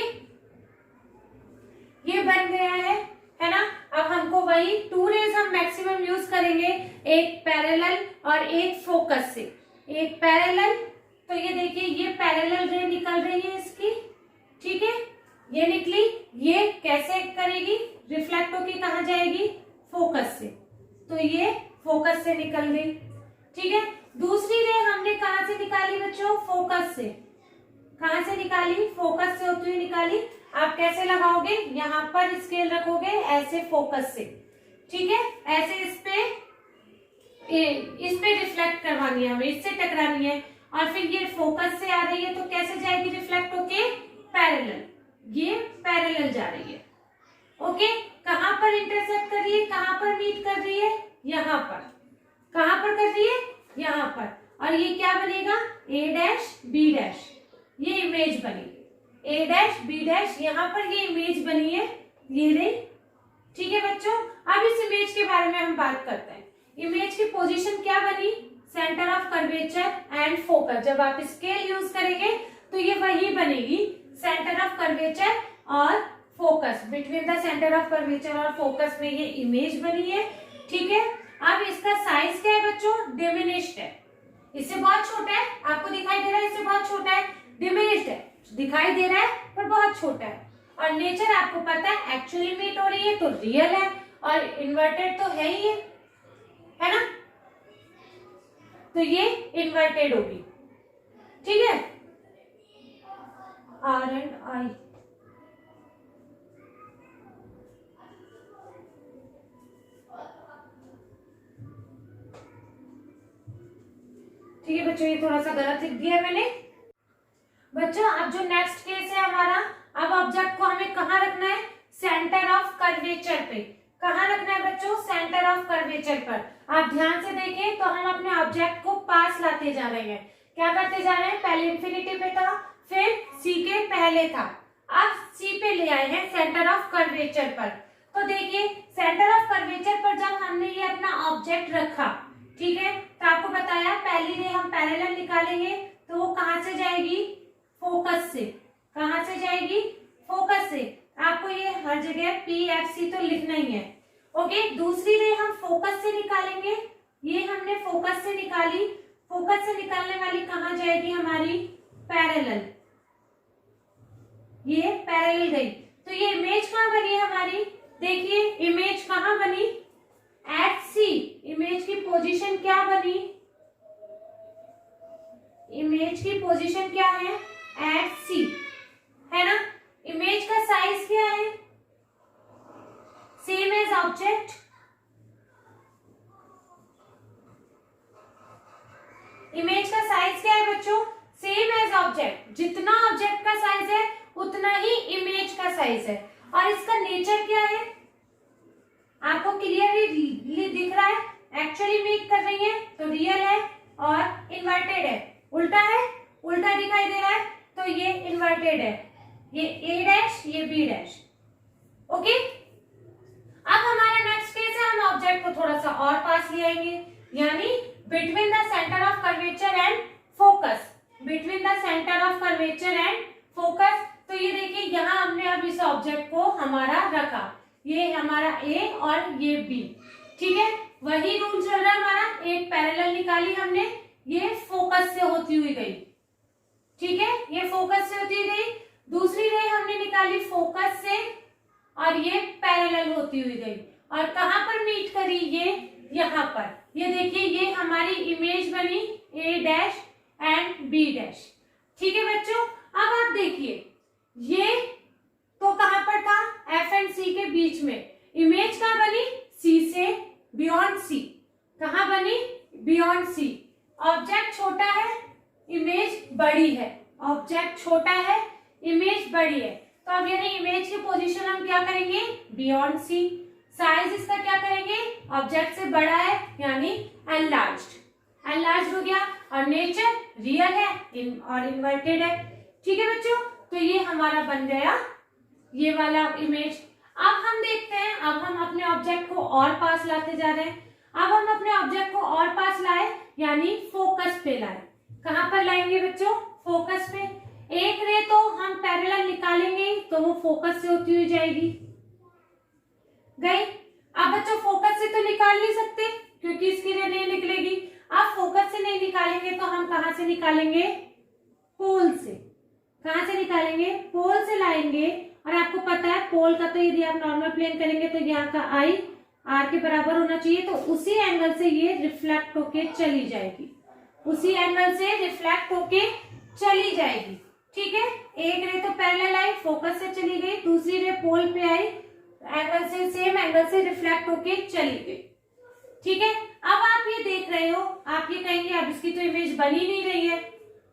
A: ये बन गया है ना। अब हमको वही 2 रेज हम मैक्सिमम यूज करेंगे, एक पैरेलल और एक फोकस से। एक पैरेलल, तो ये देखिए ये पैरेलल रे निकल रही है इसकी, ठीक है, ये निकली, ये कैसे करेगी? रिफ्लेक्ट होके कहाँ जाएगी? फोकस से, तो ये फोकस से निकल गई, ठीक है। दूसरी रे हमने कहाँ से निकाली बच्चों? फोकस से। कहाँ से निकाली? फोकस से होती हुई निकाली। आप कैसे लगाओगे? यहाँ पर स्केल रखोगे ऐसे फोकस से, ठीक है, ऐसे इस पे रिफ्लेक्ट करवानी है हमें, इससे टकरानी है, और फिर ये फोकस से आ रही है तो कैसे जाएगी रिफ्लेक्ट होके? पैरेलल, ये पैरेलल जा रही है, ओके। कहां पर इंटरसेक्ट कर रही है? कहां पर मीट कर रही है? यहाँ पर। कहां पर कर रही है? यहाँ पर। और ये क्या बनेगा? A डैश B डैश, ये इमेज बनेगी। A डैश B डैश, यहाँ पर ये इमेज बनी है, ये रही, ठीक है बच्चों। अब इस इमेज के बारे में हम बात करते हैं। इमेज की पोजीशन क्या बनी, centre of curvature and focus. जब आप स्केल यूज करेंगे तो ये वही बनेगी, सेंटर ऑफ कर्वेचर और focus, between the centre of curvature और फोकस में ये इमेज बनी है। ठीक है, अब इसका साइज क्या है बच्चों, डिमिनिश्ड है, इससे बहुत छोटा है, आपको दिखाई दे रहा है इससे बहुत छोटा है, डिमिनिश्ड है, दिखाई दे रहा है पर बहुत छोटा है। और नेचर आपको पता है एक्चुअली मीट हो रही है तो रियल है, और इन्वर्टेड तो है ही है ना, तो ये इन्वर्टेड होगी। ठीक है, आर एंड आई, ठीक है बच्चों, ये थोड़ा सा गलत लिख दिया है मैंने। बच्चों अब जो नेक्स्ट केस है हमारा, अब ऑब्जेक्ट को हमें कहाँ रखना है, सेंटर ऑफ कर्वेचर पे। कहाँ रखना है बच्चों, सेंटर ऑफ कर्वेचर पर। आप ध्यान से देखें तो हम अपने ऑब्जेक्ट को पास लाते जा रहे हैं। क्या करते जा रहे हैं, पहले इंफिनिटी पे था, फिर सी के पहले था, अब सी पे ले आए हैं सेंटर ऑफ कर्वेचर पर। तो देखिए सेंटर ऑफ कर्वेचर पर जब हमने ये अपना ऑब्जेक्ट रखा, ठीक है, तो आपको बताया पहली रे हम पैरेलल निकालेंगे तो वो कहां से जाएगी, फोकस से। कहां से जाएगी, फोकस से। आपको ये हर जगह PFC तो लिखना ही है। ओके, दूसरी रे हम फोकस से निकालेंगे, ये हमने फोकस से निकाली, फोकस से निकालने वाली कहां जाएगी हमारी, पैरेलल, ये पैरेलल गई। तो ये इमेज कहां बनी हमारी, देखिए इमेज कहां बनी, एट सी। इमेज की पोजीशन क्या बनी, इमेज की पोजीशन क्या है, एट सी, है ना। इमेज का साइज क्या है, सेम एज ऑब्जेक्ट, इमेज का साइज क्या है बच्चों, सेम एज ऑब्जेक्ट। जितना ऑब्जेक्ट का साइज है उतना ही इमेज का साइज है। और इसका नेचर क्या है, आपको क्लियरली दिख रहा है, एक्चुअली मीट कर रही है तो रियल है और इन्वर्टेड है, उल्टा है, उल्टा दिखाई दे रहा है तो ये इन्वर्टेड है, ये A डैश ये B डैश। ओके, अब हमारा नेक्स्ट केस है, हम ऑब्जेक्ट को थोड़ा सा और पास ले आएंगे, यानी between the centre of curvature and focus, between the centre of curvature and focus. तो ये देखिए यहाँ हमने अब इस ऑब्जेक्ट को हमारा रखा, ये हमारा A और ये B। ठीक है, वही रूल चल रहा है हमारा, एक पैरेलल निकाली हमने, ये फोकस से होती हुई गई। ठीक है, ये फोकस से होती गई, दूसरी रे हमने निकाली फोकस से और ये पैरेलल होती हुई गई, और कहां पर मीट करी, ये यहाँ पर। ये देखिए ये हमारी इमेज बनी A dash and B dash. ठीक है बच्चों, अब आप देखिए ये तो कहां पर था, F एंड C के बीच में। इमेज कहां बनी, C से बियॉन्ड C। कहां बनी, बियॉन्ड C। ऑब्जेक्ट छोटा है, इमेज बड़ी है, ऑब्जेक्ट छोटा है, इमेज बड़ी है, तो अब यानी इमेज की पोजीशन हम क्या करेंगे, बियॉन्ड C। साइज इसका क्या करेंगे, ऑब्जेक्ट से बड़ा है यानी एनलार्ज्ड, एनलार्ज्ड हो गया, और नेचर रियल है और इन्वर्टेड है। ठीक है बच्चों, तो ये हमारा बन गया ये वाला इमेज। अब हम देखते हैं, अब हम अपने ऑब्जेक्ट को और पास लाते जा रहे हैं। अब हम अपने ऑब्जेक्ट को और पास लाए यानी फोकस पे लाए। कहां पर लाएंगे बच्चों, फोकस पे। एक रे तो हम पैरेलल निकालेंगे तो वो फोकस से होती हुई जाएगी, गई। अब बच्चों फोकस से तो निकाल नहीं सकते क्योंकि इसकी रे नहीं निकलेगी। अब फोकस से नहीं निकालेंगे तो हम कहां से निकालेंगे, पोल से। कहां से निकालेंगे, पोल से लाएंगे। और आपको पता है पोल का तो यदि आप नॉर्मल प्लेन करेंगे तो यहाँ का आई आर के बराबर होना चाहिए, तो उसी एंगल से ये रिफ्लेक्ट होके चली जाएगी, उसी एंगल से रिफ्लेक्ट होके चली जाएगी। ठीक है, एक रे तो पैरेलल आई, फोकस से चली गई, दूसरी रे पोल पे आई, एंगल से सेम एंगल से रिफ्लेक्ट होके चली गई। ठीक है, अब आप ये देख रहे हो, आप ये कहेंगे अब इसकी तो इमेज बनी नहीं रही है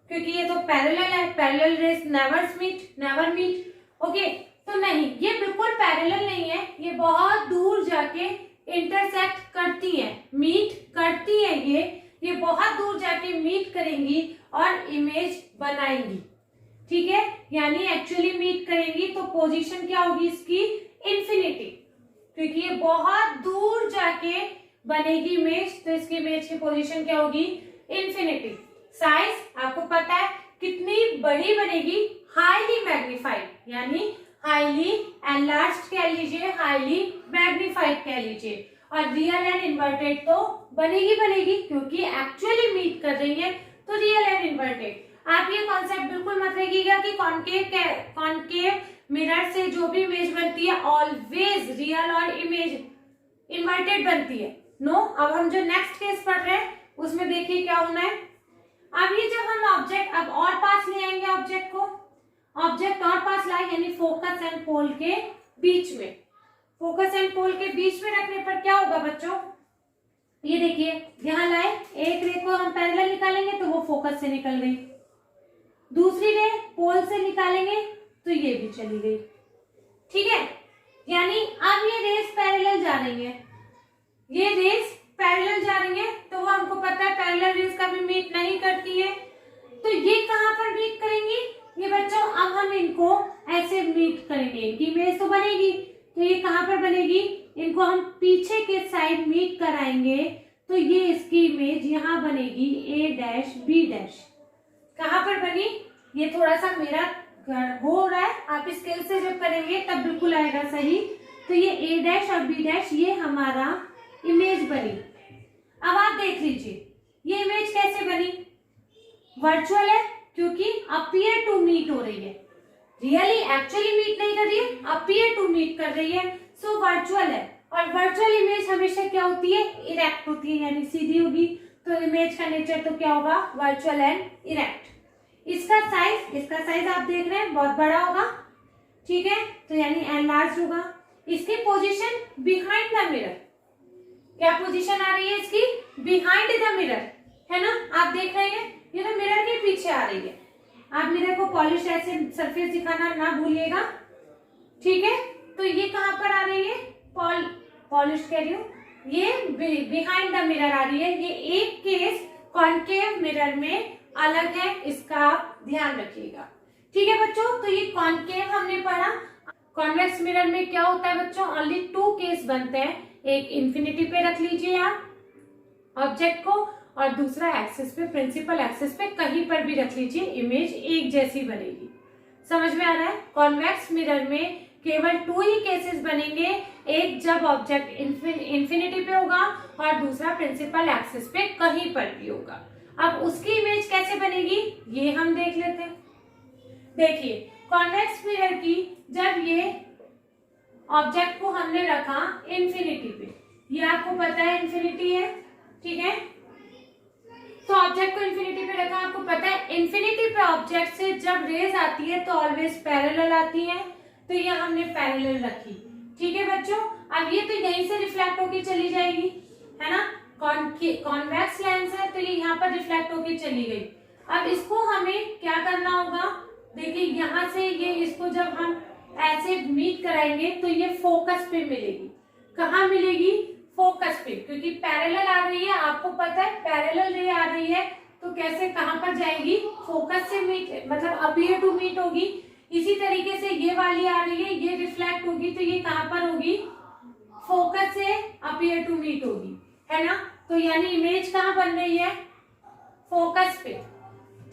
A: क्योंकि ये तो पैरेलल है, parallel rays never meet. Okay, तो नहीं, ये बिल्कुल पैरेलल नहीं है, ये बहुत दूर जाके इंटरसेक्ट करती है, मीट करती है, ये बहुत दूर जाके मीट करेंगी और इमेज बनाएंगी। ठीक है, यानी एक्चुअली मीट करेंगी तो पोजीशन क्या होगी इसकी, इंफिनिटी, क्योंकि ये बहुत दूर जाके बनेगी इमेज, तो इसकी इमेज की पोजीशन क्या होगी, इन्फिनिटी। साइज आपको पता है कितनी बड़ी बनेगी, हाईली मैग्नीफाइड, यानी हाईली एनलार्ज्ड कह लीजिए, हाईली मैग्नीफाइड कह लीजिए। और रियल एंड इन्वर्टेड तो बनेगी क्योंकि एक्चुअली मीट कर रही है, तो रियल एंड इन्वर्टेड। आप ये कॉन्सेप्ट बिल्कुल मत रखिएगा कि कॉनकेव मिरर से जो भी इमेज बनती है ऑलवेज रियल और इमेज इन्वर्टेड बनती है। नो अब हम जो नेक्स्ट केस पढ़ रहे हैं उसमें देखिए क्या होना है। अब ये जब हम ऑब्जेक्ट अब और पास ले आएंगे, ऑब्जेक्ट को ऑब्जेक्ट और पास लाए, यानी फोकस एंड पोल के बीच में, फोकस एंड पोल के बीच में रखने पर क्या होगा बच्चों, ये देखिए यहां लाए, एक रे को हम पैरेलल निकालेंगे तो वो फोकस से निकल गई, दूसरी रे पोल से निकालेंगे तो ये भी चली गई। ठीक है, यानी अब ये रेस पैरेलल जा रही है, ये रेस पैरेलल जा रही है, तो वो हमको पता है पैरेलल रेस कभी मीट नहीं करती है, तो ये कहां पर मीट करेंगी, ये बच्चों अब हम इनको ऐसे मीट करेंगे, इनकी इमेज तो बनेगी, तो ये कहां पर बनेगी, इनको हम पीछे के साइड मीट कराएंगे, तो ये इसकी इमेज यहां बनेगी ए डैश बी डैश। कहां पर बनी, ये थोड़ा सा मेरा हो रहा है, आप स्केल से जब करेंगे तब बिल्कुल आएगा सही। तो ये ए डैश और बी डैश ये हमारा इमेज बनी। अब आप देख लीजिए ये इमेज कैसे बनी, वर्चुअल है क्योंकि अपीयर टू मीट हो रही है, रियली एक्चुअली मीट नहीं कर रही है, अपीयर टू मीट कर रही है, सो वर्चुअल है। और वर्चुअल इमेज हमेशा क्या होती है, इरेक्ट होती है, यानी सीधी होगी, तो इमेज का नेचर तो क्या होगा, वर्चुअल एंड इरेक्ट। इसका साइज आप देख रहे हैं बहुत बड़ा होगा, ठीक है, तो यानी एनलार्ज होगा। इसकी पोजीशन बिहाइंड द मिरर, क्या पोजीशन आ रही है इसकी, बिहाइंड द मिरर, है ना, आप देख रहे हैं ये तो मिरर के पीछे आ रही है। आप मिरर को पॉलिश ऐसे सरफेस दिखाना ना भूलिएगा, ठीक है। तो ये कहां पर आ रही है, पॉलिश कह रही हूं, ये बिहाइंड द मिरर आ रही है। ये एक केस कॉनकेव मिरर में अलग है, इसका आप ध्यान रखिएगा, ठीक है बच्चों। तो ये कॉनकेव हमने पढ़ा। कॉन्वेक्स मिरर में क्या होता है बच्चों, ओनली 2 केस बनते हैं, एक इन्फिनिटी पे रख लीजिए आप ऑब्जेक्ट को, और दूसरा एक्सिस पे, प्रिंसिपल एक्सिस पे कहीं पर भी रख लीजिए, इमेज एक जैसी बनेगी। समझ में आ रहा है, कॉन्वेक्स मिरर में केवल 2 ही केसेस बनेंगे, एक जब ऑब्जेक्ट इन्फिनिटी पे होगा और दूसरा प्रिंसिपल एक्सिस पे कहीं पर भी होगा। अब उसकी इमेज कैसे बनेगी ये हम देख लेते हैं। देखिए कॉन्वेक्स मिरर की जब ये ऑब्जेक्ट को हमने रखा इन्फिनिटी पे, ये आपको पता है इन्फिनिटी है, ठीक है, तो ऑब्जेक्ट को इन्फिनिटी पे रखा, आपको पता है इन्फिनिटी पे ऑब्जेक्ट से जब रेज आती है तो ऑलवेज पैरेलल आती है, तो ये हमने पैरेलल रखी, ठीक है बच्चों। अब ये तो यहीं से रिफ्लेक्ट होके चली जाएगी, है ना, कॉन्वेक्स लेंस है तो ये यहाँ पर रिफ्लेक्ट होके चली गई। अब इसको हमें क्या करना होगा, देखिए यहाँ से ये इसको जब हम ऐसे मीट कराएंगे तो ये फोकस पे मिलेगी, कहाँ मिलेगी, फोकस पे, क्योंकि पैरेलल आ रही है, आपको पता है पैरेलल रे आ रही है, तो कैसे कहाँ पर जाएगी, फोकस से मीट, मतलब अपीयर टू मीट होगी। इसी तरीके से ये वाली आ रही है, ये रिफ्लेक्ट होगी, तो ये कहाँ पर होगी, फोकस से अपीयर टू मीट होगी, है ना। तो यानी इमेज कहाँ बन रही है, फोकस पे,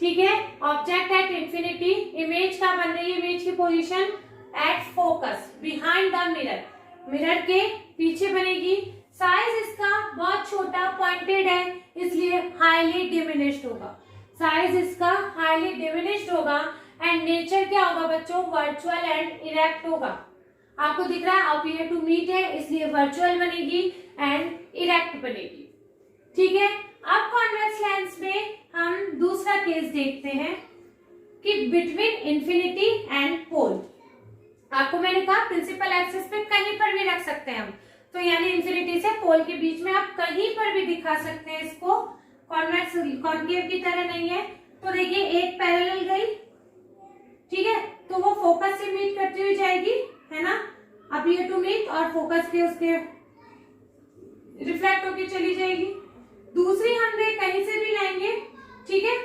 A: ठीक है। ऑब्जेक्ट एट इंफिनिटी, इमेज कहाँ बन रही है, इमेज की position at focus, behind the mirror, mirror के पीछे बनेगी। साइज इसका बहुत छोटा पॉइंटेड है, इसलिए हाईली डिमिनिश्ड होगा, साइज इसका हाईली डिमिनिश्ड होगा। एंड नेचर क्या होगा बच्चों, वर्चुअल एंड इरेक्ट होगा। आपको दिख रहा है अपीयर टू मीट है, इसलिए वर्चुअल बनेगी एंड इरेक्ट बनेगी, ठीक है। अब कॉन्वेक्स लेंस में हम दूसरा केस देखते हैं कि बिटवीन इंफिनिटी एंड पोल, आपको मैंने कहा प्रिंसिपल एक्सिस पे कहीं पर भी रख सकते हैं हम, तो यानी इंफिनिटी से पोल के बीच में आप कहीं पर भी दिखा सकते हैं इसको, कॉन्वेक्स कॉनकेव की तरह नहीं है। तो देखिए एक पैरेलल गई, ठीक है, तो वो फोकस से मीट करती हुई जाएगी, है ना, अपीयर टू मीट, और फोकस के उसके रिफ्लेक्ट होके चली जाएगी। दूसरी हम रे कहीं से भी लाएंगे, ठीक है,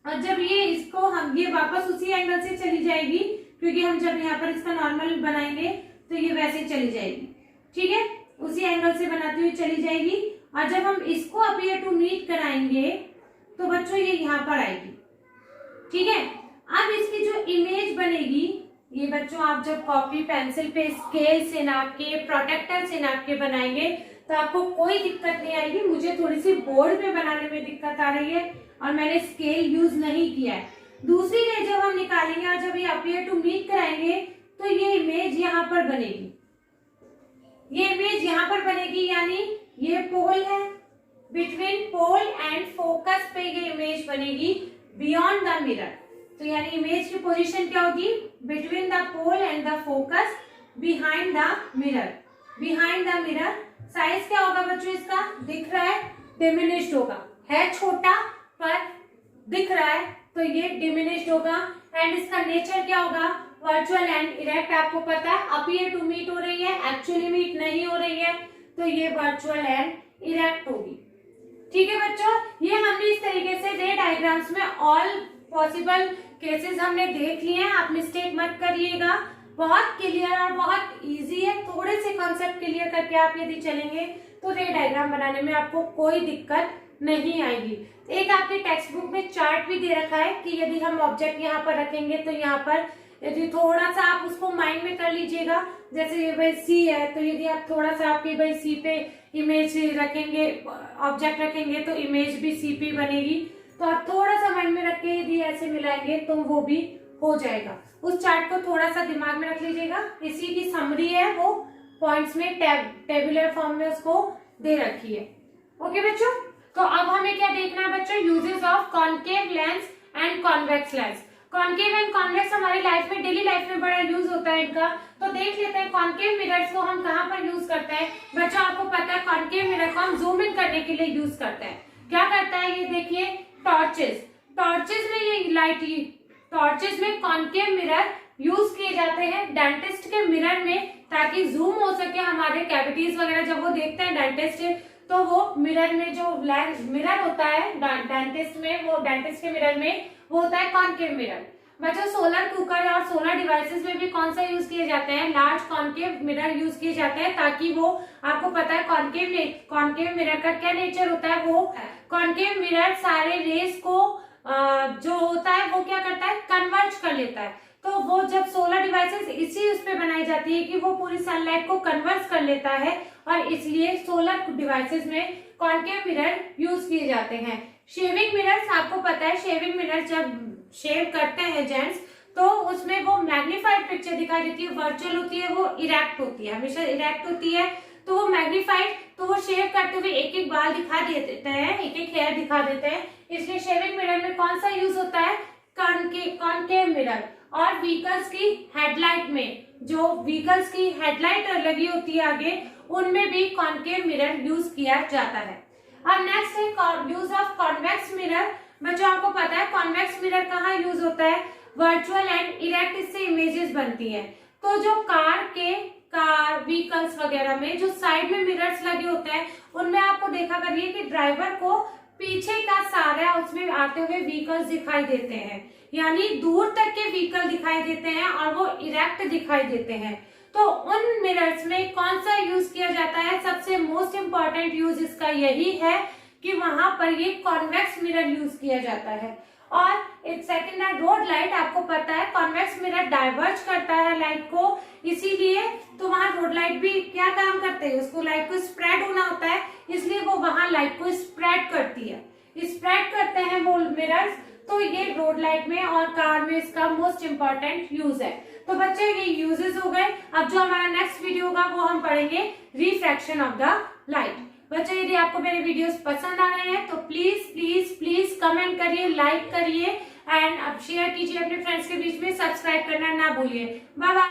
A: और जब ये इसको हम ये वापस उसी एंगल से चली जाएगी, क्योंकि हम जब यहाँ पर इसका नॉर्मल बनाएंगे तो ये वैसे चली जाएगी, ठीक है। उसी एंगल से बनाती हुई चली जाएगी, और जब हम इसको अपीयर टू मीट कराएंगे तो बच्चों ये यहाँ पर आएगी। ठीक है, अब इसकी जो इमेज बनेगी, ये बच्चों आप जब कॉपी पेंसिल पे स्केल से नाप के, प्रोटेक्टर से नाप के बनाएंगे तो आपको कोई दिक्कत नहीं आएगी। मुझे थोड़ी सी बोर्ड पे बनाने में दिक्कत आ रही है और मैंने स्केल यूज नहीं किया है। दूसरी रे जब हम निकालेंगे और जब ये अपीयर टू मीट कराएंगे तो ये इमेज यहाँ पर बनेगी, ये इमेज यहाँ पर बनेगी, यानी ये पोल है, बिटवीन पोल एंड फोकस पे ये इमेज बनेगी बियॉन्ड द मिरर। तो यानी इमेज की पोजीशन क्या होगी, between the pole and the focus behind the mirror. Behind the mirror size क्या होगा बच्चों इसका, दिख रहा है डिमिनिश्ड होगा, है छोटा पर दिख रहा है तो ये डिमिनिश्ड होगा। एंड इसका नेचर क्या होगा, वर्चुअल एंड इरेक्ट। आपको पता है अपीयर टू मीट हो रही है, एक्चुअली मीट नहीं हो रही है, तो ये वर्चुअल एंड इरेक्ट होगी। ठीक है बच्चों, ये हमने इस तरीके से रे डायग्राम्स में ऑल पॉसिबल केसेस हमने देख लिए हैं। आप मिस्टेक मत करिएगा, बहुत क्लियर और बहुत इजी है। थोड़े से कॉन्सेप्ट क्लियर करके आप यदि चलेंगे तो रे डायग्राम बनाने में आपको कोई दिक्कत नहीं आएगी। एक आपके टेक्स्ट बुक में चार्ट भी दे रखा है कि यदि हम ऑब्जेक्ट यहाँ पर रखेंगे तो यहाँ पर यदि थोड़ा सा आप उसको माइंड में कर लीजिएगा, जैसे ये भाई सी है तो यदि आप थोड़ा सा आपके भाई सी पे इमेज रखेंगे, ऑब्जेक्ट रखेंगे तो इमेज भी सी पे बनेगी। तो आप थोड़ा सा माइंड में रख के यदि ऐसे मिलाएंगे तो वो भी हो जाएगा। उस चार्ट को थोड़ा सा दिमाग में रख लीजिएगा। इसी की समरी है, वो पॉइंट्स में टेबुलर फॉर्म में उसको दे रखी है। ओके बच्चों, तो अब हमें क्या देखना है बच्चों, uses of concave lens and convex lens. Concave and convex हमारी लाइफ में, डेली लाइफ में बड़ा यूज होता है इनका। तो देख लेते हैं कॉन्केव मिरर्स को हम कहाँ पर यूज करते हैं। बच्चों आपको पता है कॉन्केव मिरर को हम जूम इन करने के लिए यूज करते हैं। क्या करता है ये देखिए, टॉर्चेस, टॉर्चेस में ये लाइट, टॉर्चेस में कॉन्केव मिरर यूज किए जाते हैं डेंटिस्ट के मिरर में, ताकि जूम हो सके हमारे कैविटीज वगैरह। जब वो देखते हैं डेंटिस्ट तो वो मिरर में जो मिरर होता है डेंटिस्ट में, वो डेंटिस्ट के मिरर में वो होता है कॉन्केव मिरर। बच्चों सोलर कुकर और सोलर डिवाइसेस में भी कौन सा यूज किए जाते हैं, लार्ज कॉन्केव मिरर यूज किए जाते हैं, ताकि वो, आपको पता है कॉन्केव मिरर का क्या नेचर होता है, वो कॉन्केव मिरर सारे रेस को जो होता है वो क्या करता है, कन्वर्ज कर लेता है। तो वो जब सोलर डिवाइसेस इसी उस पे बनाई जाती है कि वो पूरी सनलाइट को कन्वर्ट कर लेता है, और इसलिए सोलर डिवाइसेस में कॉन्केव मिरर यूज किए जाते हैं। शेविंग मिरर्स, आपको पता है शेविंग मिरर जब शेव करते हैं जेंट्स तो उसमें वो मैग्नीफाइड पिक्चर दिखाई देती है, वर्चुअल होती है, वो इरेक्ट होती है, हमेशा इरेक्ट होती है। तो वो मैग्नीफाइड, तो वो शेव करते हुए एक एक बाल दिखा देते हैं, एक एक हेयर दिखा देते हैं। इसलिए शेविंग मिरर में कौन सा यूज होता है, कॉन्केव मिरर। और व्हीकल्स की हेडलाइट में, जो व्हीकल्स की हेडलाइट लगी होती है आगे, उनमें भी कॉन्केव मिरर यूज किया जाता है। अब नेक्स्ट है यूज ऑफ कॉन्वेक्स मिरर। बच्चों आपको पता है कॉन्वेक्स मिरर कहाँ यूज होता है, वर्चुअल एंड इरेक्ट, इससे इमेजेस बनती है। तो जो कार व्हीकल्स वगैरह में जो साइड में मिरर्स लगे होते हैं, उनमें आपको देखा करिए कि ड्राइवर को पीछे का सारा उसमें आते हुए व्हीकल्स दिखाई देते हैं, यानी दूर तक के व्हीकल दिखाई देते हैं और वो इरेक्ट दिखाई देते हैं। तो उन मिरर्स में कौन सा यूज किया जाता है, सबसे मोस्ट इंपॉर्टेंट यूज इसका यही है कि वहां पर ये कॉन्वेक्स मिरर यूज किया जाता है। और एक सेकंड है रोड लाइट, आपको पता है कॉन्वेक्स मिरर डाइवर्ज करता है लाइट को, इसीलिए तो वहां रोड लाइट भी क्या काम करते हैं, उसको लाइट को स्प्रेड होना होता है, इसलिए वो वहां लाइट को स्प्रेड करती है, स्प्रेड करते हैं वो मिरर्स। तो ये रोड लाइट में और कार में इसका मोस्ट इंपॉर्टेंट यूज है। तो बच्चे ये यूजेस हो गए। अब जो हमारा नेक्स्ट वीडियो होगा वो हम पढ़ेंगे रिफ्रैक्शन ऑफ द लाइट। बच्चों यदि आपको मेरे वीडियोस पसंद आ रहे हैं तो प्लीज प्लीज प्लीज कमेंट करिए, लाइक करिए एंड अब शेयर कीजिए अपने फ्रेंड्स के बीच में, सब्सक्राइब करना ना भूलिए। Bye bye.